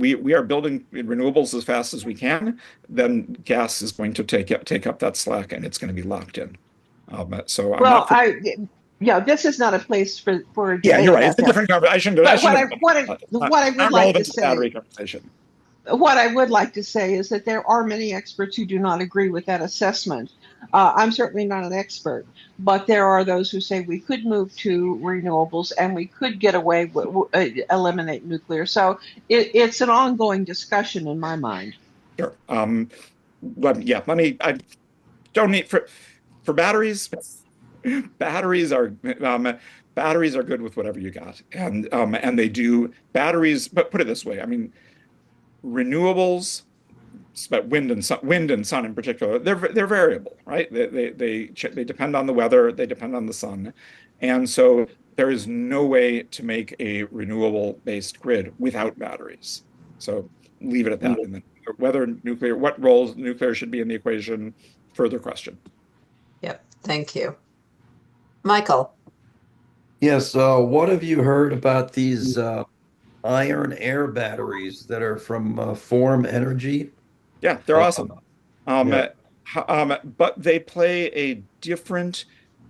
Speaker 2: building renewables as fast as we can, then gas is going to take up that slack and it's going to be locked in. So I'm
Speaker 5: Well,
Speaker 2: not.
Speaker 5: yeah, this is not a place for a
Speaker 2: Yeah,
Speaker 5: debate
Speaker 2: you're right.
Speaker 5: about
Speaker 2: It's a
Speaker 5: that.
Speaker 2: different conversation.
Speaker 5: But what I would
Speaker 2: Not
Speaker 5: like to
Speaker 2: relevant to the battery
Speaker 5: say,
Speaker 2: conversation.
Speaker 5: what I would like to say is that there are many experts who do not agree with that assessment. I'm certainly not an expert, but there are those who say we could move to renewables and we could get away with eliminate nuclear. So it's an ongoing discussion in my mind.
Speaker 2: Sure. I don't need for batteries. Batteries are batteries are good with whatever you got, and they do batteries. But put it this way, I mean, renewables, but wind and sun in particular, they're variable, right? They depend on the weather, they depend on the sun, and so there is no way to make a renewable-based grid without batteries. So leave it at that. And then whether nuclear, what roles nuclear should be in the equation, further question.
Speaker 1: Yep. Thank you. Michael.
Speaker 6: Yes, what have you heard about these iron air batteries that are from Form Energy?
Speaker 2: Yeah, they're awesome.
Speaker 6: Yeah.
Speaker 2: But they play a different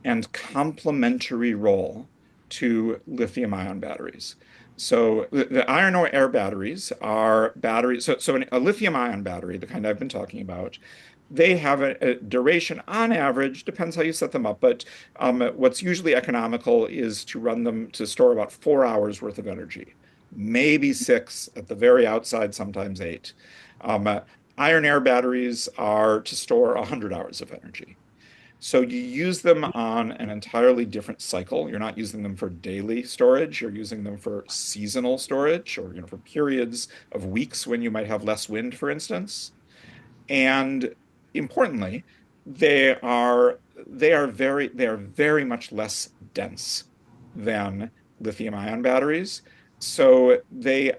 Speaker 2: and complementary role to lithium-ion batteries. So the iron or air batteries are batteries. So a lithium-ion battery, the kind I've been talking about, they have a duration on average, depends how you set them up, but what's usually economical is to run them to store about 4 hours worth of energy, maybe 6 at the very outside, sometimes 8. Iron air batteries are to store 100 hours of energy. So you use them on an entirely different cycle. You're not using them for daily storage. You're using them for seasonal storage, or for periods of weeks when you might have less wind, for instance. And importantly, they are very much less dense than lithium-ion batteries. So the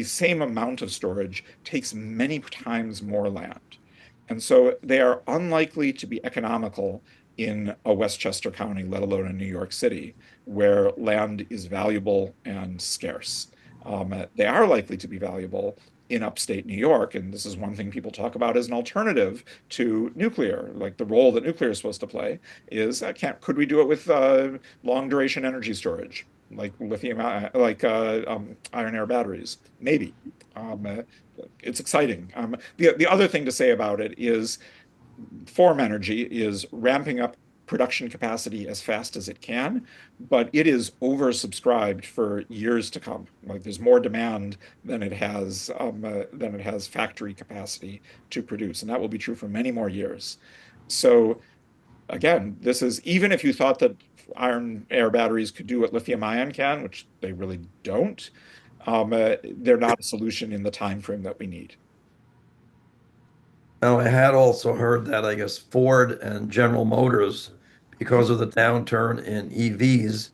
Speaker 2: same amount of storage takes many times more land. And so they are unlikely to be economical in a Westchester County, let alone in New York City, where land is valuable and scarce. They are likely to be valuable in upstate New York, and this is one thing people talk about as an alternative to nuclear, like the role that nuclear is supposed to play is could we do it with long duration energy storage, like iron air batteries? Maybe. It's exciting. The other thing to say about it is Form Energy is ramping up production capacity as fast as it can, but it is oversubscribed for years to come. Like there's more demand than it has factory capacity to produce, and that will be true for many more years. So again, this is even if you thought that iron air batteries could do what lithium ion can, which they really don't, they're not a solution in the time frame that we need.
Speaker 6: Now, I had also heard that I guess Ford and General Motors, because of the downturn in EVs,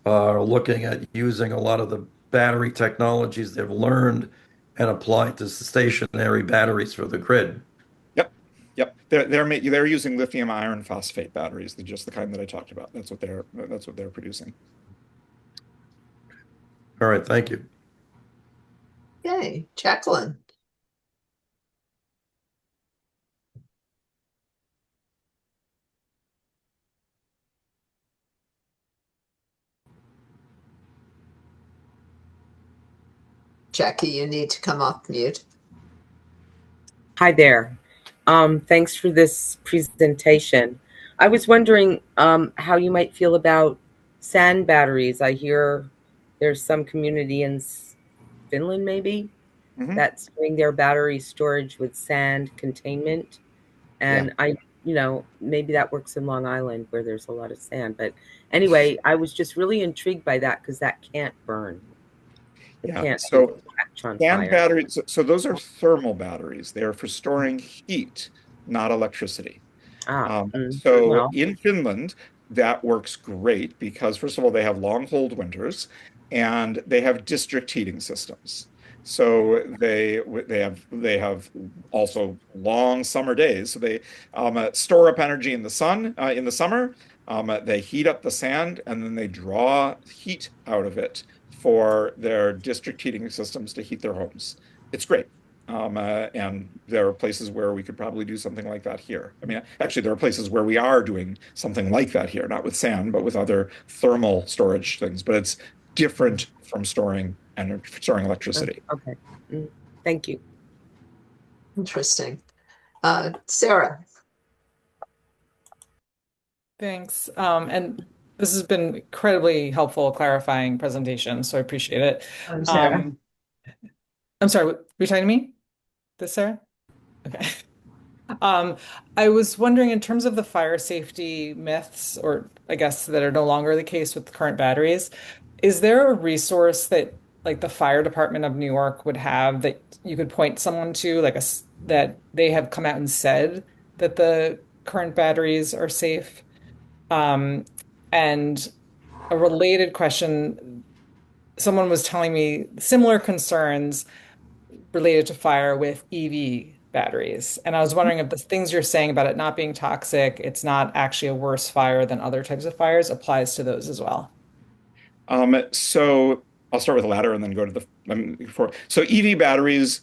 Speaker 6: are looking at using a lot of the battery technologies they've learned and applying to stationary batteries for the grid.
Speaker 2: Yep, yep. They're using lithium iron phosphate batteries, just the kind that I talked about. That's what they're producing.
Speaker 6: All right, thank you.
Speaker 1: Yay, Jacqueline. Jackie, you need to come off mute.
Speaker 7: Hi there. Thanks for this presentation. I was wondering how you might feel about sand batteries. I hear there's some community in Finland, maybe,
Speaker 2: Mhm.
Speaker 7: that's doing their battery storage with sand containment. And maybe that works in Long Island where there's a lot of sand. But anyway, I was just really intrigued by that because that can't burn. It
Speaker 2: Yeah.
Speaker 7: can't
Speaker 2: So
Speaker 7: catch on
Speaker 2: sand
Speaker 7: fire.
Speaker 2: batteries, so those are thermal batteries. They are for storing heat, not electricity. So
Speaker 7: Well,
Speaker 2: in Finland, that works great because, first of all, they have long cold winters and they have district heating systems. So they have also long summer days. So they store up energy in the sun in the summer. They heat up the sand and then they draw heat out of it for their district heating systems to heat their homes. It's great. And there are places where we could probably do something like that here. I mean, actually, there are places where we are doing something like that here, not with sand, but with other thermal storage things. But it's different from storing electricity.
Speaker 7: okay. Thank you.
Speaker 1: Interesting. Sarah.
Speaker 8: Thanks. And this has been incredibly helpful, clarifying presentation, so I appreciate it.
Speaker 1: Sarah.
Speaker 8: I'm sorry, were you talking to me? This Sarah? Okay. I was wondering, in terms of the fire safety myths, or I guess that are no longer the case with current batteries, is there a resource that like the fire department of New York would have that you could point someone to, like that they have come out and said that the current batteries are safe? And a related question, someone was telling me similar concerns related to fire with EV batteries. And I was wondering if the things you're saying about it not being toxic, it's not actually a worse fire than other types of fires, applies to those as well.
Speaker 2: So I'll start with the latter and then go to the before. So EV batteries,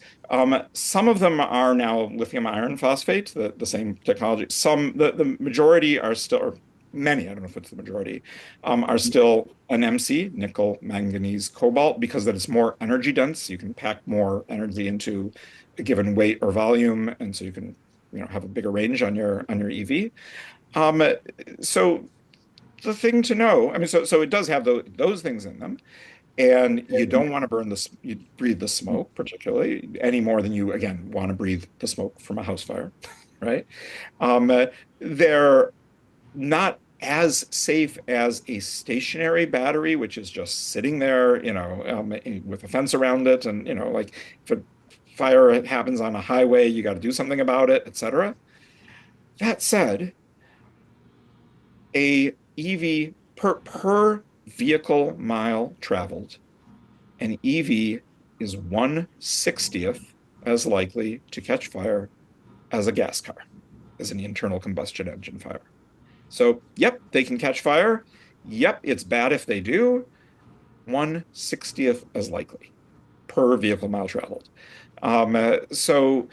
Speaker 2: some of them are now lithium iron phosphate, the same technology. The majority are still, or many, I don't know if it's the majority, are still NMC, nickel, manganese, cobalt, because that is more energy dense. You can pack more energy into a given weight or volume, and so you can, have a bigger range on your EV. So the thing to know, I mean, so it does have those things in them, and you don't want to breathe the smoke, particularly any more than you, again, want to breathe the smoke from a house fire, right? They're not as safe as a stationary battery, which is just sitting there, with a fence around it, and like if a fire happens on a highway, you got to do something about it, etc. That said, a EV per vehicle mile traveled, an EV is 1/60th as likely to catch fire as a gas car, as an internal combustion engine fire. So, yep, they can catch fire. Yep, it's bad if they do. 1/60th as likely per vehicle mile traveled. So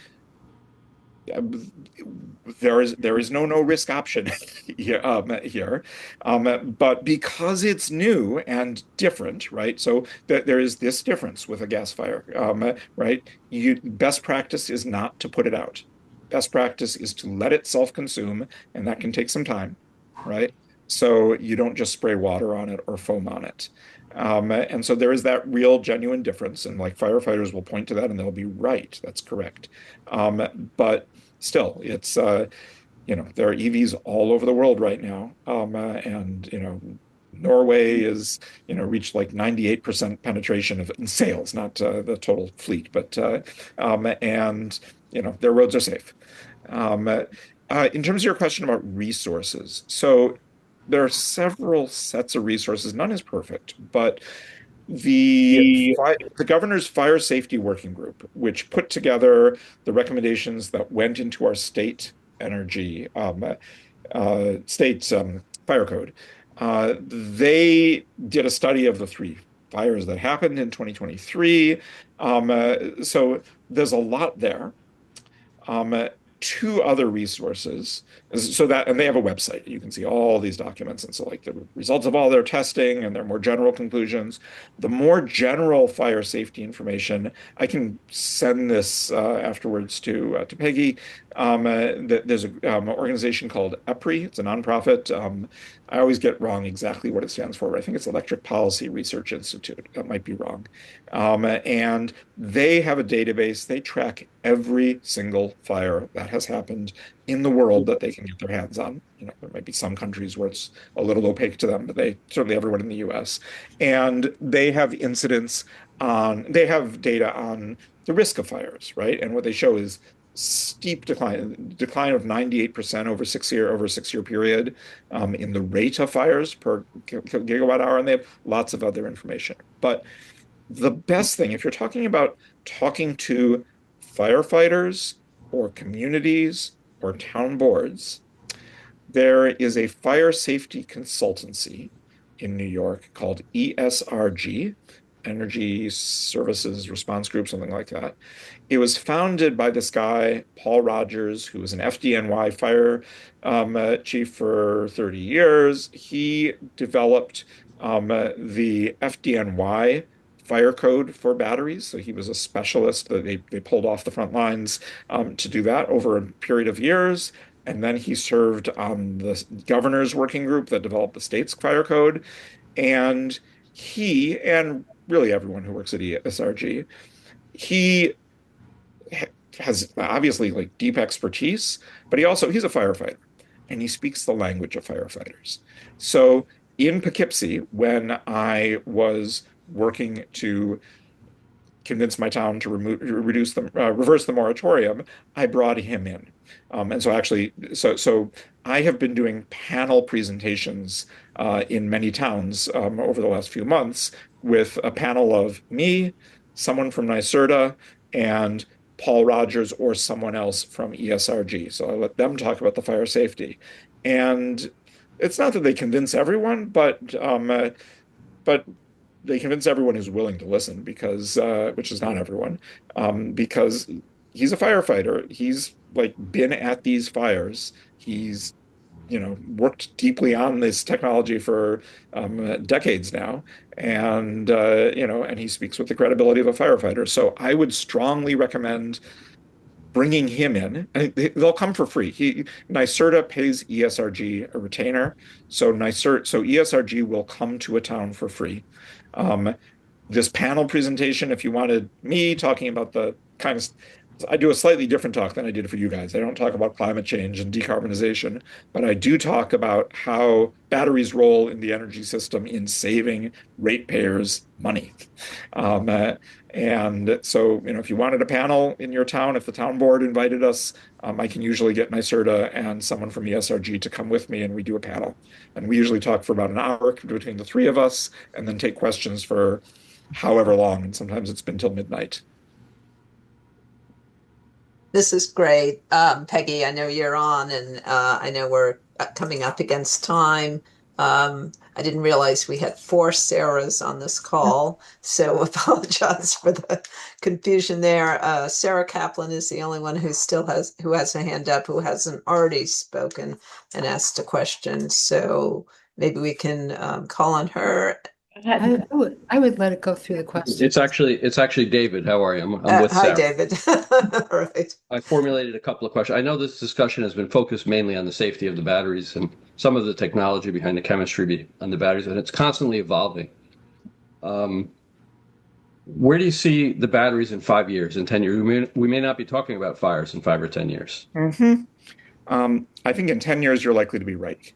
Speaker 2: there is no risk option here, but because it's new and different, right? So there is this difference with a gas fire, right? Best practice is not to put it out. Best practice is to let it self-consume, and that can take some time, right? So you don't just spray water on it or foam on it. And so there is that real genuine difference, and like firefighters will point to that and they'll be right. That's correct. But still, it's there are EVs all over the world right now, and Norway is reached like 98% penetration in sales, not the total fleet, but and their roads are safe. In terms of your question about resources, so there are several sets of resources. None is perfect, but the governor's fire safety working group, which put together the recommendations that went into our state energy state fire code, they did a study of the three fires that happened in 2023. So there's a lot there. Two other resources, and they have a website. You can see all these documents, and so like the results of all their testing and their more general conclusions. The more general fire safety information, I can send this afterwards to Peggy. There's an organization called EPRI. It's a nonprofit. I always get wrong exactly what it stands for, but I think it's Electric Policy Research Institute. That might be wrong. And they have a database. They track every single fire that has happened in the world that they can get their hands on. There might be some countries where it's a little opaque to them, but certainly everyone in the US. And they have they have data on the risk of fires, right? And what they show is steep decline of 98% over a 6-year period in the rate of fires per gigawatt hour, and they have lots of other information. But the best thing, if you're talking about talking to firefighters or communities or town boards, there is a fire safety consultancy in New York called ESRG, Energy Services Response Group, something like that. It was founded by this guy, Paul Rogers, who was an FDNY fire chief for 30 years. He developed the FDNY fire code for batteries. So he was a specialist that they pulled off the front lines to do that over a period of years. And then he served on the governor's working group that developed the state's fire code. And he, and really everyone who works at ESRG, he has obviously like deep expertise, but he's a firefighter and he speaks the language of firefighters. So in Poughkeepsie, when I was working to convince my town to reverse the moratorium, I brought him in. And so I have been doing panel presentations in many towns over the last few months with a panel of me, someone from NYSERDA, and Paul Rogers or someone else from ESRG. So I let them talk about the fire safety. And it's not that they convince everyone, but they convince everyone who's willing to listen, because which is not everyone, because he's a firefighter. He's like been at these fires. He's worked deeply on this technology for decades now, and and he speaks with the credibility of a firefighter. So I would strongly recommend bringing him in, and they'll come for free. NYSERDA pays ESRG a retainer, so ESRG will come to a town for free. This panel presentation, if you wanted me talking about the kind of, I do a slightly different talk than I did for you guys. I don't talk about climate change and decarbonization, but I do talk about how batteries roll in the energy system in saving ratepayers money. And so, if you wanted a panel in your town, if the town board invited us, I can usually get NYSERDA and someone from ESRG to come with me, and we do a panel. And we usually talk for about an hour between the three of us, and then take questions for however long. And sometimes it's been till midnight.
Speaker 1: This is great. Peggy, I know you're on, and I know we're coming up against time. I didn't realize we had 4 Sarahs on this call, so apologize for the confusion there. Sarah Kaplan is the only one who has a hand up, who hasn't already spoken and asked a question. So maybe we can call on her.
Speaker 9: I would let it go through the questions.
Speaker 10: It's actually David. How are you? I'm with
Speaker 1: Hi,
Speaker 10: Sarah.
Speaker 1: David. All right.
Speaker 10: I formulated a couple of questions. I know this discussion has been focused mainly on the safety of the batteries and some of the technology behind the chemistry on the batteries, and it's constantly evolving. Where do you see the batteries in 5 years, in 10 years? We may not be talking about fires in 5 or 10 years.
Speaker 2: I think in 10 years, you're likely to be right.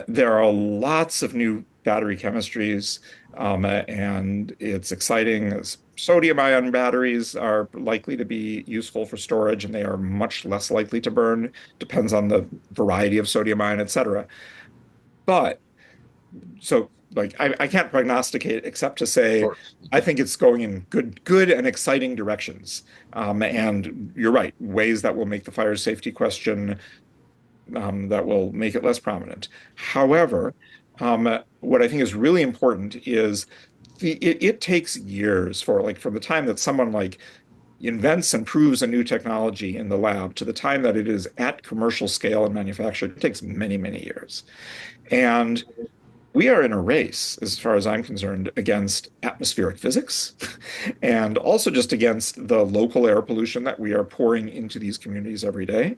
Speaker 2: There are lots of new battery chemistries, and it's exciting. Sodium-ion batteries are likely to be useful for storage, and they are much less likely to burn. Depends on the variety of sodium-ion, et cetera. But so, I can't prognosticate except to say I think it's going in good and exciting directions. And you're right, ways that will make the fire safety question that will make it less prominent. However, what I think is really important is it takes years from the time that someone invents and proves a new technology in the lab to the time that it is at commercial scale and manufactured. It takes many, many years. And we are in a race, as far as I'm concerned, against atmospheric physics and also just against the local air pollution that we are pouring into these communities every day.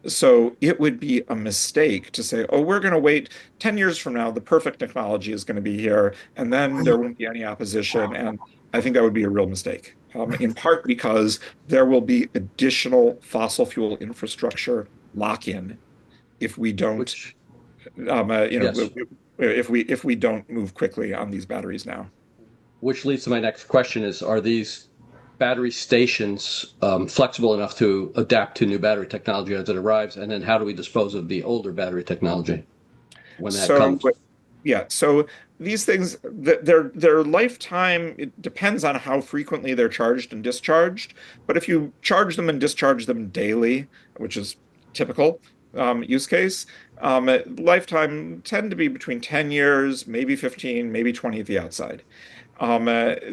Speaker 2: So it would be a mistake to say, oh, we're going to wait 10 years from now, the perfect technology is going to be here, and then there won't be any opposition. And I think that would be a real mistake, in part because there will be additional fossil fuel infrastructure lock-in if we don't,
Speaker 10: Which,
Speaker 2: yes. If we don't move quickly on these batteries now.
Speaker 10: Which leads to my next question is, are these battery stations flexible enough to adapt to new battery technology as it arrives? And then how do we dispose of the older battery technology when that comes?
Speaker 2: Yeah, so these things, their lifetime, it depends on how frequently they're charged and discharged. But if you charge them and discharge them daily, which is typical use case, lifetime tend to be between 10 years, maybe 15, maybe 20 at the outside. The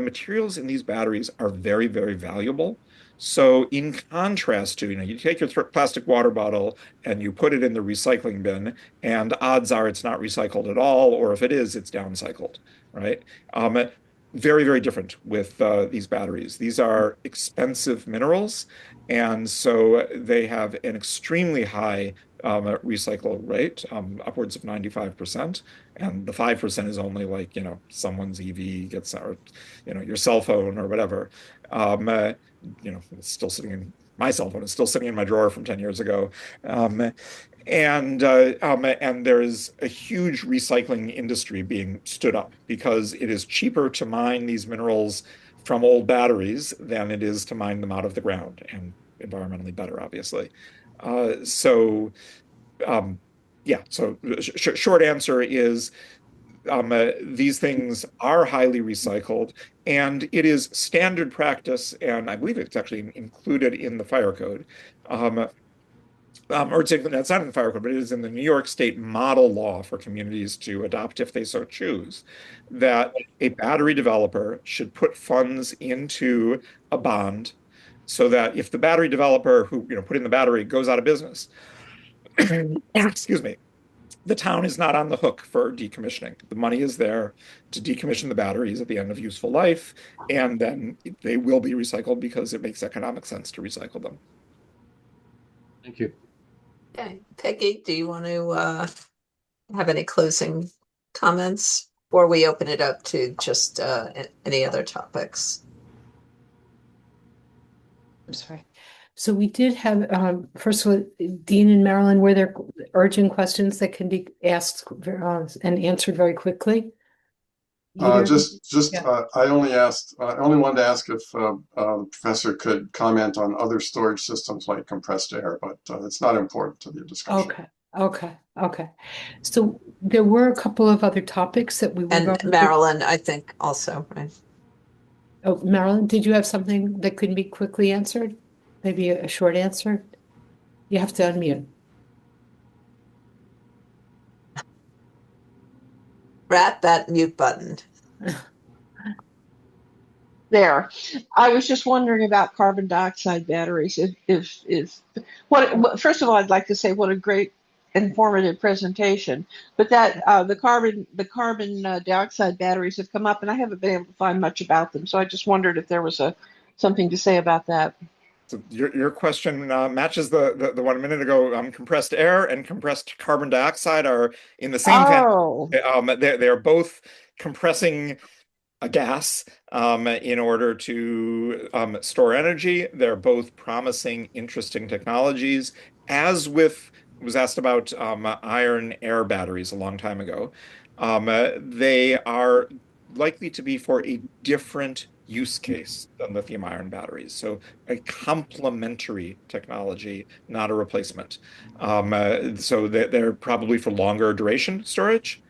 Speaker 2: materials in these batteries are very, very valuable. So in contrast to, you take your plastic water bottle and you put it in the recycling bin, and odds are it's not recycled at all, or if it is, it's downcycled, right? Very, very different with these batteries. These are expensive minerals, and so they have an extremely high recycle rate, upwards of 95%. And the 5% is only like, someone's EV gets, or, your cell phone or whatever. It's still sitting in my cell phone. It's still sitting in my drawer from 10 years ago. And there's a huge recycling industry being stood up because it is cheaper to mine these minerals from old batteries than it is to mine them out of the ground, and environmentally better, obviously. So short answer is these things are highly recycled, and it is standard practice, and I believe it's actually included in the fire code. Or it's not in the fire code, but it is in the New York State model law for communities to adopt if they so choose, that a battery developer should put funds into a bond so that if the battery developer who put in the battery goes out of business, excuse me, the town is not on the hook for decommissioning. The money is there to decommission the batteries at the end of useful life, and then they will be recycled because it makes economic sense to recycle them.
Speaker 10: Thank you.
Speaker 1: Okay, Peggy, do you want to have any closing comments before we open it up to just any other topics?
Speaker 9: I'm sorry. So we did have, first of all, Dean and Marilyn, were there urgent questions that can be asked and answered very quickly?
Speaker 4: I only wanted to ask if the professor could comment on other storage systems like compressed air, but it's not important to the discussion.
Speaker 9: Okay. So there were a couple of other topics that we were
Speaker 1: And
Speaker 9: going to.
Speaker 1: Marilyn, I think also, right?
Speaker 9: Oh, Marilyn, did you have something that could be quickly answered? Maybe a short answer? You have to unmute.
Speaker 1: Rat that mute button.
Speaker 5: There. I was just wondering about carbon dioxide batteries. First of all, I'd like to say what a great informative presentation. But that the carbon dioxide batteries have come up, and I haven't been able to find much about them. So I just wondered if there was something to say about that.
Speaker 2: So your question matches the one a minute ago. Compressed air and compressed carbon dioxide are in the same family. They're both compressing a gas in order to store energy. They're both promising, interesting technologies. As with was asked about iron air batteries a long time ago, they are likely to be for a different use case than lithium ion batteries. So a complementary technology, not a replacement. So they're probably for longer duration storage.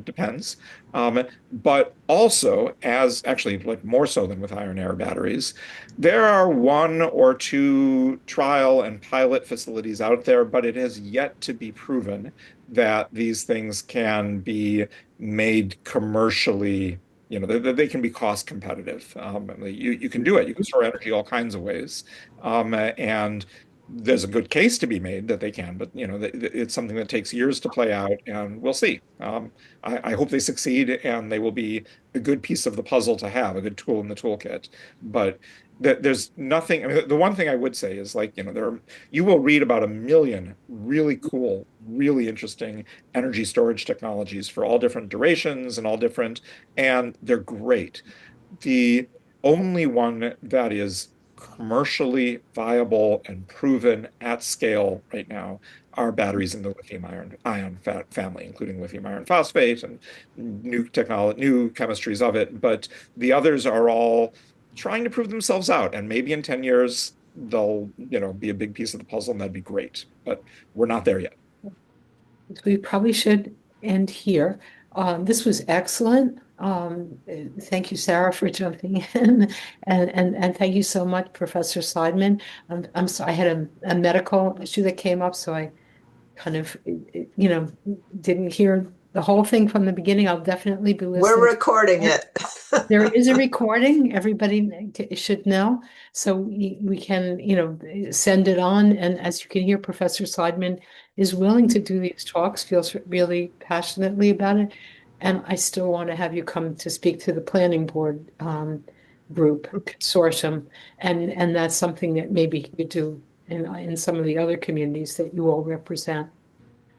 Speaker 2: Depends. But also, as actually like more so than with iron air batteries, there are 1 or 2 trial and pilot facilities out there, but it has yet to be proven that these things can be made commercially, they can be cost competitive. You can do it. You can store energy all kinds of ways. And there's a good case to be made that they can, but it's something that takes years to play out, and we'll see. I hope they succeed, and they will be a good piece of the puzzle to have, a good tool in the toolkit. But there's nothing. I mean, the one thing I would say is you will read about 1 million really cool, really interesting energy storage technologies for all different durations and and they're great. The only one that is commercially viable and proven at scale right now are batteries in the lithium-ion family, including lithium iron phosphate and new chemistries of it. But the others are all trying to prove themselves out, and maybe in 10 years they'll be a big piece of the puzzle, and that'd be great. But we're not there yet.
Speaker 9: We probably should end here. This was excellent. Thank you, Sarah, for jumping in, and thank you so much, Professor Seidman. I'm sorry, I had a medical issue that came up, so I kind of didn't hear the whole thing from the beginning. I'll definitely be listening.
Speaker 1: We're recording it.
Speaker 9: There is a recording. Everybody should know, so we can send it on. And as you can hear, Professor Seidman is willing to do these talks, feels really passionately about it. And I still want to have you come to speak to the planning board group consortium, and that's something that maybe you do in some of the other communities that you all represent.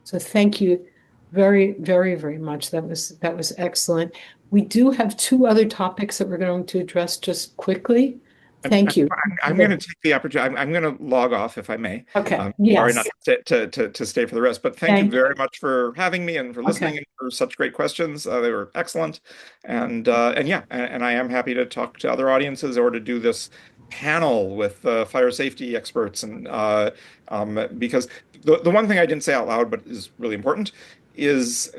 Speaker 9: So thank you very, very, very much. That was excellent. We do have 2 other topics that we're going to address just quickly. Thank you.
Speaker 2: I'm going to take the opportunity. I'm going to log off if I may.
Speaker 9: Okay. Yes.
Speaker 2: Sorry not to stay for the rest, but thank you very much for having me and for listening and for such great questions. They were excellent, and I am happy to talk to other audiences or to do this panel with fire safety experts, and because the one thing I didn't say out loud but is really important is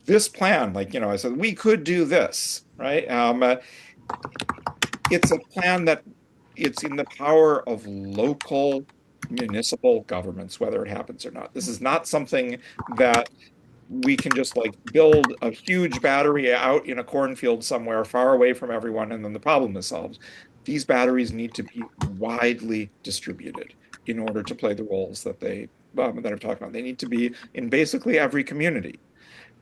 Speaker 2: this plan. I said we could do this, right? It's a plan that it's in the power of local municipal governments, whether it happens or not. This is not something that we can just build a huge battery out in a cornfield somewhere far away from everyone and then the problem is solved. These batteries need to be widely distributed in order to play the roles that I'm talking about. They need to be in basically every community.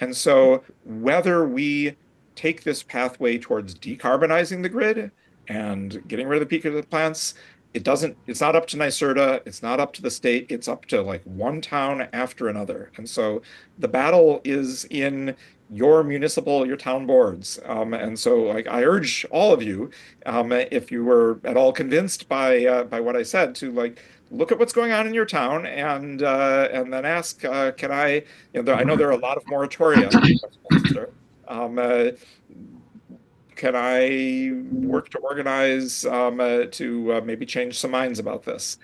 Speaker 2: And so whether we take this pathway towards decarbonizing the grid and getting rid of the peaker plants, it's not up to NYSERDA, it's not up to the state, it's up to one town after another. And so the battle is in your town boards. And so I urge all of you, if you were at all convinced by what I said, to look at what's going on in your town and then ask, can I know there are a lot of moratoria. Can I work to organize to maybe change some minds about this?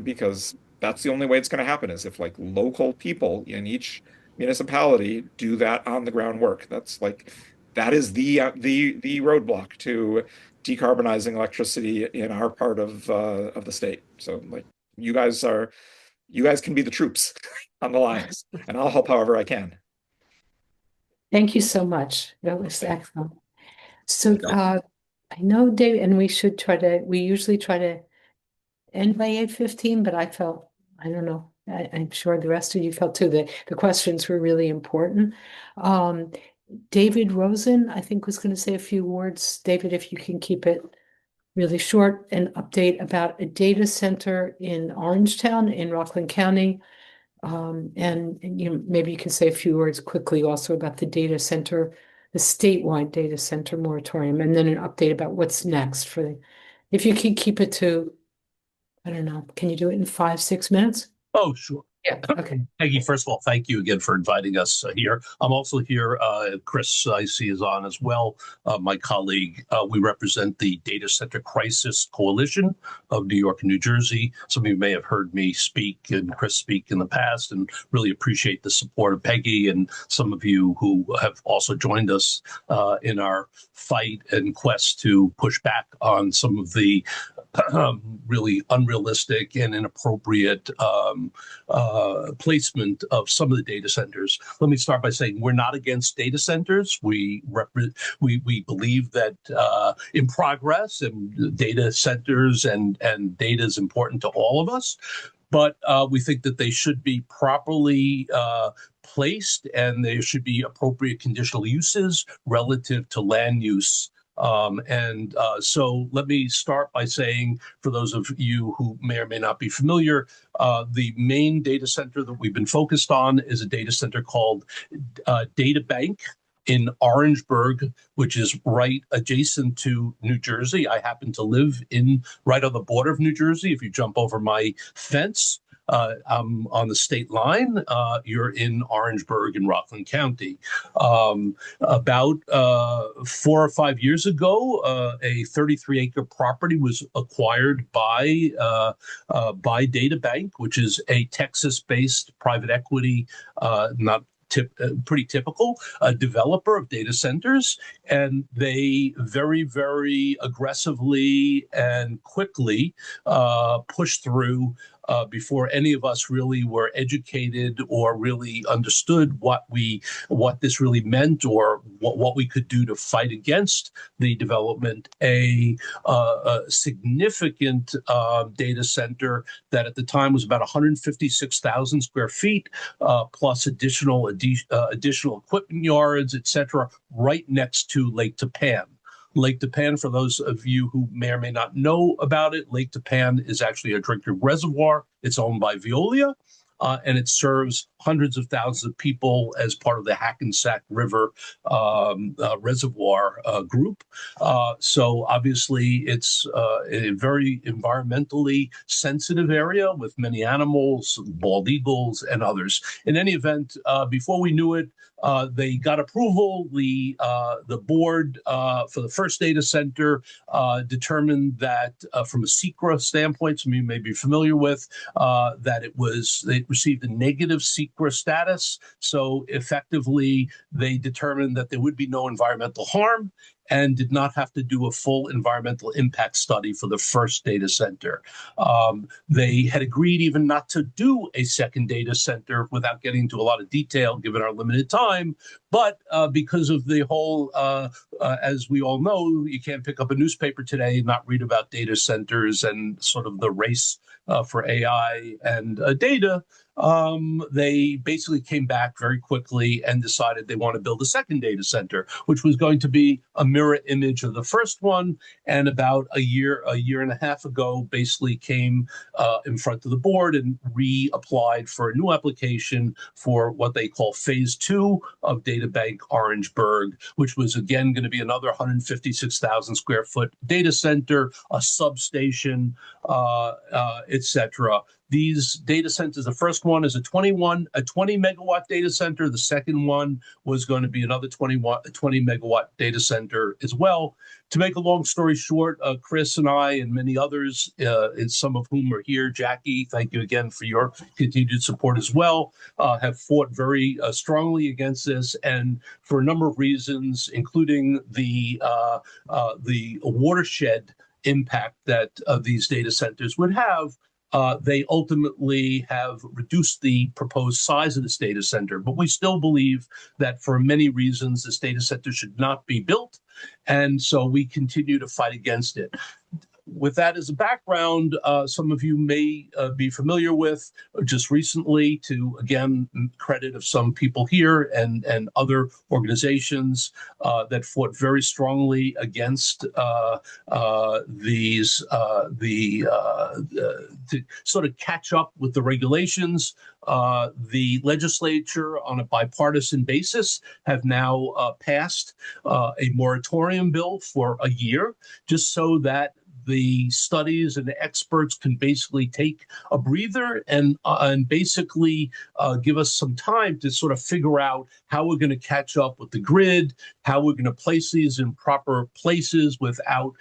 Speaker 2: Because that's the only way it's going to happen, is if local people in each municipality do that on the ground work. That is the roadblock to decarbonizing electricity in our part of the state. So you guys can be the troops on the lines, and I'll help however I can.
Speaker 9: Thank you so much. That was excellent. So I know, Dave, and we usually try to end by 8:15, but I don't know, I'm sure the rest of you felt too, that the questions were really important. David Rosen, I think, was going to say a few words. David, if you can keep it really short, an update about a data center in Orangetown in Rockland County. And maybe you can say a few words quickly also about the data center, the statewide data center moratorium, and then an update about what's next if you can keep it to, I don't know, can you do it in 5-6 minutes?
Speaker 11: Oh, sure.
Speaker 9: Yeah. Okay.
Speaker 11: Peggy, first of all, thank you again for inviting us here. I'm also here. Chris, I see, is on as well. My colleague, we represent the Data Center Crisis Coalition of New York and New Jersey. Some of you may have heard me speak and Chris speak in the past, and really appreciate the support of Peggy and some of you who have also joined us in our fight and quest to push back on some of the really unrealistic and inappropriate placement of some of the data centers. Let me start by saying we're not against data centers. We believe that in progress and data centers and data is important to all of us. But we think that they should be properly placed, and there should be appropriate conditional uses relative to land use. So let me start by saying, for those of you who may or may not be familiar, the main data center that we've been focused on is a data center called DataBank in Orangeburg, which is right adjacent to New Jersey. I happen to live right on the border of New Jersey. If you jump over my fence, I'm on the state line. You're in Orangeburg in Rockland County. About 4 or 5 years ago, a 33-acre property was acquired by DataBank, which is a Texas-based private equity, pretty typical, developer of data centers, and they very, very aggressively and quickly pushed through before any of us really were educated or really understood what this really meant or what we could do to fight against the development. A significant data center that at the time was about 156,000 square feet, plus additional equipment yards, etc., right next to Lake Tappan. Lake Tappan, for those of you who may or may not know about it, Lake Tappan is actually a drinking reservoir. It's owned by Veolia, and it serves hundreds of thousands of people as part of the Hackensack River reservoir group. So obviously it's a very environmentally sensitive area with many animals, bald eagles, and others. In any event, before we knew it, they got approval. The board for the first data center determined that from a SECRA standpoint, some of you may be familiar with, that it received a negative SECRA status. So effectively, they determined that there would be no environmental harm and did not have to do a full environmental impact study for the first data center. They had agreed even not to do a second data center without getting into a lot of detail, given our limited time. But because of the whole, as we all know, you can't pick up a newspaper today and not read about data centers and sort of the race for AI and data. They basically came back very quickly and decided they want to build a second data center, which was going to be a mirror image of the first one. And about a year and a half ago, basically came in front of the board and reapplied for a new application for what they call phase 2 of DataBank Orangeburg, which was again going to be another 156,000 square foot data center, a substation, etc. These data centers, the first one is a 20 megawatt data center. The second one was going to be another 20 megawatt data center as well. To make a long story short, Chris and I and many others, and some of whom are here, Jackie, thank you again for your continued support as well, have fought very strongly against this, and for a number of reasons, including the watershed impact that these data centers would have. They ultimately have reduced the proposed size of this data center, but we still believe that for many reasons, this data center should not be built. And so we continue to fight against it. With that as a background, some of you may be familiar with just recently, to again credit of some people here and other organizations that fought very strongly against these to sort of catch up with the regulations. The legislature, on a bipartisan basis, have now passed a moratorium bill for a year, just so that the studies and the experts can basically take a breather and basically give us some time to sort of figure out how we're going to catch up with the grid, how we're going to place these in proper places without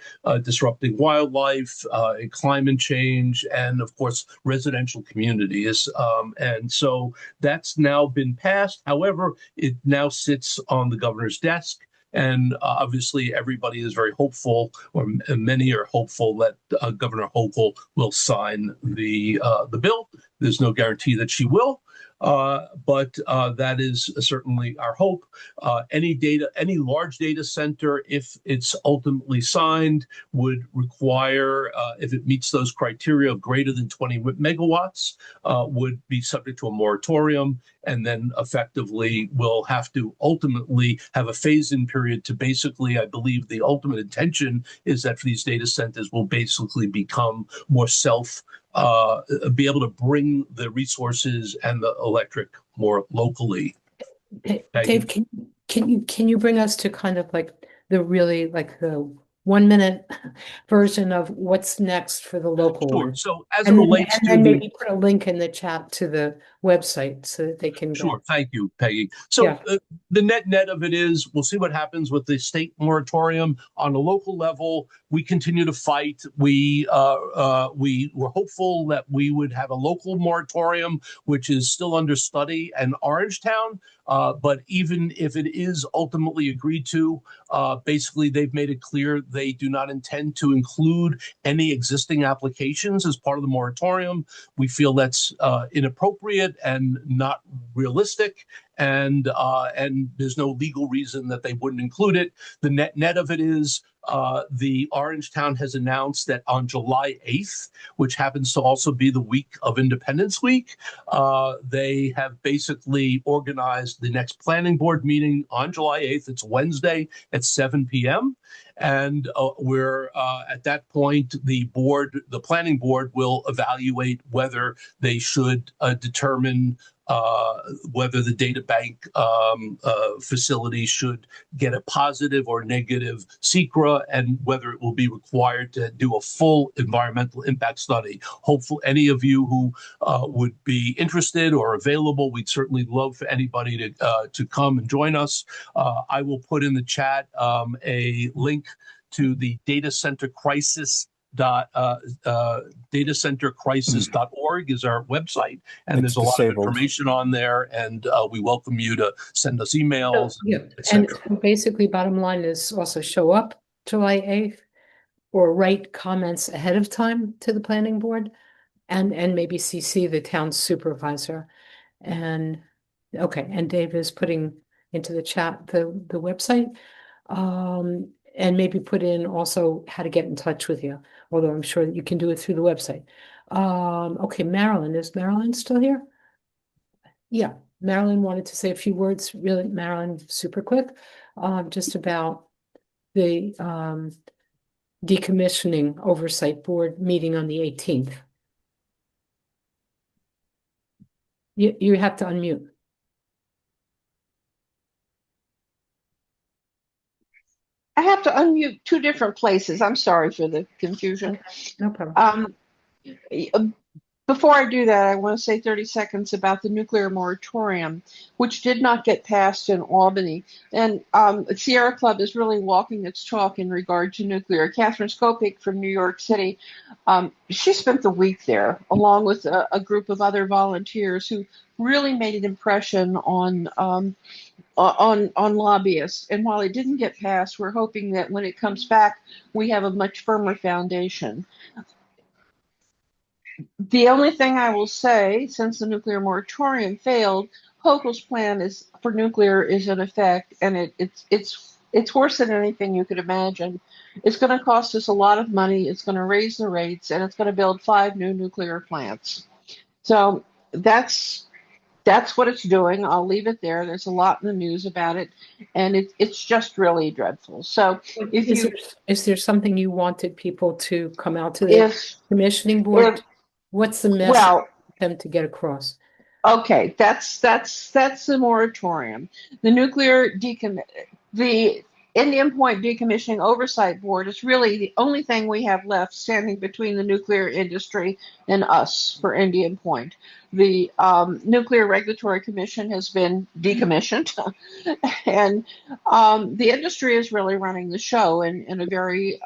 Speaker 11: disrupting wildlife, climate change, and of course, residential communities. And so that's now been passed. However, it now sits on the governor's desk. And obviously, everybody is very hopeful, or many are hopeful, that Governor Hochul will sign the bill. There's no guarantee that she will. But that is certainly our hope. Any large data center, if it's ultimately signed, would require, if it meets those criteria of greater than 20 megawatts, would be subject to a moratorium, and then effectively will have to ultimately have a phase-in period to basically, I believe the ultimate intention is that these data centers will basically become more be able to bring the resources and the electric more locally.
Speaker 9: Dave, can you bring us to kind of like the really like the 1 minute version of what's next for the local
Speaker 11: Sure.
Speaker 9: one?
Speaker 11: So as
Speaker 9: And
Speaker 11: it
Speaker 9: then,
Speaker 11: relates
Speaker 9: and
Speaker 11: to
Speaker 9: then
Speaker 11: the
Speaker 9: maybe put a link in the chat to the website so that they can
Speaker 11: Sure.
Speaker 9: get.
Speaker 11: Thank you, Peggy. So
Speaker 9: Yeah.
Speaker 11: the net of it is we'll see what happens with the state moratorium. On a local level, we continue to fight. We were hopeful that we would have a local moratorium, which is still under study in Orangetown. But even if it is ultimately agreed to, basically they've made it clear they do not intend to include any existing applications as part of the moratorium. We feel that's inappropriate and not realistic, and there's no legal reason that they wouldn't include it. The net of it is the Orangetown has announced that on July 8th, which happens to also be the week of Independence Week, they have basically organized the next planning board meeting on July 8th. It's Wednesday at 7 p.m. And we're at that point, the planning board will evaluate whether they should determine whether the data bank facility should get a positive or negative SECRA, and whether it will be required to do a full environmental impact study. Hopefully, any of you who would be interested or available, we'd certainly love for anybody to come and join us. I will put in the chat a link to the data center crisis datacentercrisis.org is our website, and there's a lot of information on there, and we welcome you to send us emails,
Speaker 9: And
Speaker 11: etc.
Speaker 9: basically, bottom line is also show up July 8th or write comments ahead of time to the planning board and maybe CC the town supervisor. And okay, and Dave is putting into the chat the website. And maybe put in also how to get in touch with you, although I'm sure that you can do it through the website. Okay, Marilyn, is Marilyn still here? Yeah, Marilyn wanted to say a few words, really, Marilyn, super quick, just about the decommissioning oversight board meeting on the 18th. You have to unmute.
Speaker 5: I have to unmute two different places. I'm sorry for the confusion.
Speaker 9: No problem.
Speaker 5: Before I do that, I want to say 30 seconds about the nuclear moratorium, which did not get passed in Albany. And Sierra Club is really walking its talk in regard to nuclear. Catherine Skopik from New York City, she spent the week there, along with a group of other volunteers who really made an impression on lobbyists. And while it didn't get passed, we're hoping that when it comes back, we have a much firmer foundation. The only thing I will say, since the nuclear moratorium failed, Hochul's plan for nuclear is in effect, and it's worse than anything you could imagine. It's going to cost us a lot of money. It's going to raise the rates, and it's going to build 5 new nuclear plants. So that's what it's doing. I'll leave it there. There's a lot in the news about it, and it's just really dreadful. So
Speaker 9: is there something you wanted people to come out to the commissioning board? What's the message for them to get across?
Speaker 5: Okay, that's the moratorium. The Indian Point Decommissioning Oversight Board is really the only thing we have left standing between the nuclear industry and us for Indian Point. The Nuclear Regulatory Commission has been decommissioned, and the industry is really running the show in a very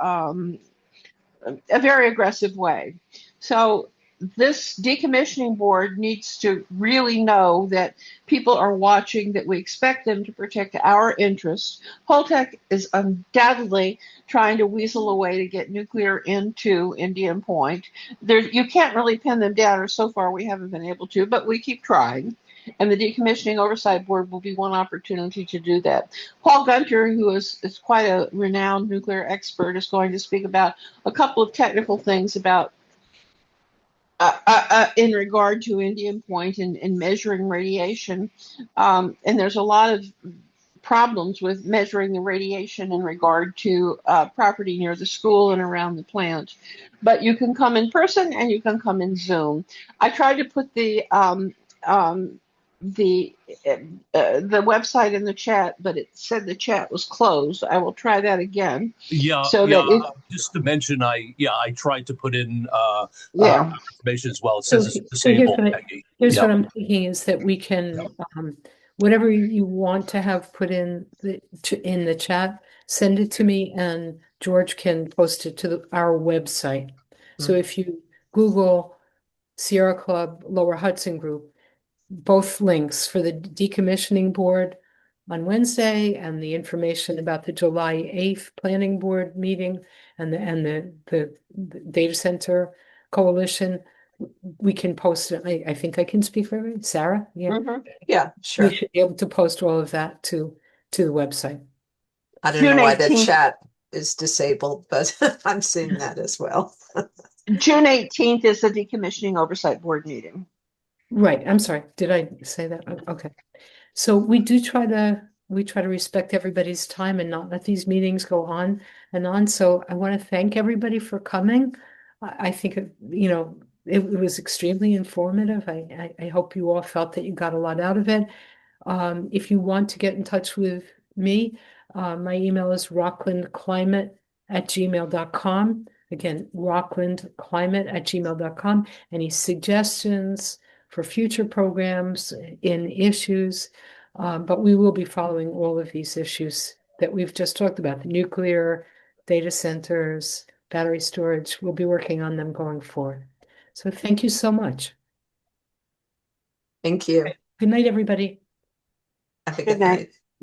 Speaker 5: aggressive way. So this decommissioning board needs to really know that people are watching, that we expect them to protect our interests. Holtec is undoubtedly trying to weasel a way to get nuclear into Indian Point. You can't really pin them down, or so far we haven't been able to, but we keep trying. And the Decommissioning Oversight Board will be one opportunity to do that. Paul Gunter, who is quite a renowned nuclear expert, is going to speak about a couple of technical things about in regard to Indian Point and measuring radiation. And there's a lot of problems with measuring the radiation in regard to property near the school and around the plant. But you can come in person and you can come in Zoom. I tried to put the website in the chat, but it said the chat was closed. I will try that again.
Speaker 11: Yeah,
Speaker 5: So
Speaker 11: yeah.
Speaker 5: that
Speaker 11: Just to mention, I tried to put in information as well. It
Speaker 9: So
Speaker 11: says it's
Speaker 9: so here's
Speaker 11: disabled.
Speaker 9: what here's what I'm thinking is that we can whatever you want to have put in the chat, send it to me, and George can post it to our website. So if you Google Sierra Club Lower Hudson Group, both links for the decommissioning board on Wednesday and the information about the July 8th planning board meeting and the data center coalition, we can post it. I think I can speak for everybody. Sarah? Yeah.
Speaker 1: Yeah, sure.
Speaker 9: We should be able to post all of that to the website.
Speaker 1: I don't know
Speaker 5: June
Speaker 1: why the
Speaker 5: 18th.
Speaker 1: chat is disabled, but I'm seeing that as well.
Speaker 5: June 18th is the Decommissioning Oversight Board meeting.
Speaker 9: Right. I'm sorry. Did I say that? Okay. So we try to respect everybody's time and not let these meetings go on and on. So I want to thank everybody for coming. I think, it was extremely informative. I hope you all felt that you got a lot out of it. If you want to get in touch with me, my email is rocklandclimate@gmail.com. Again, rocklandclimate@gmail.com. Any suggestions for future programs in issues, but we will be following all of these issues that we've just talked about, the nuclear, data centers, battery storage. We'll be working on them going forward. So thank you so much.
Speaker 1: Thank you.
Speaker 9: Good night, everybody.
Speaker 1: Have a
Speaker 5: Good
Speaker 1: good
Speaker 5: night.
Speaker 1: night.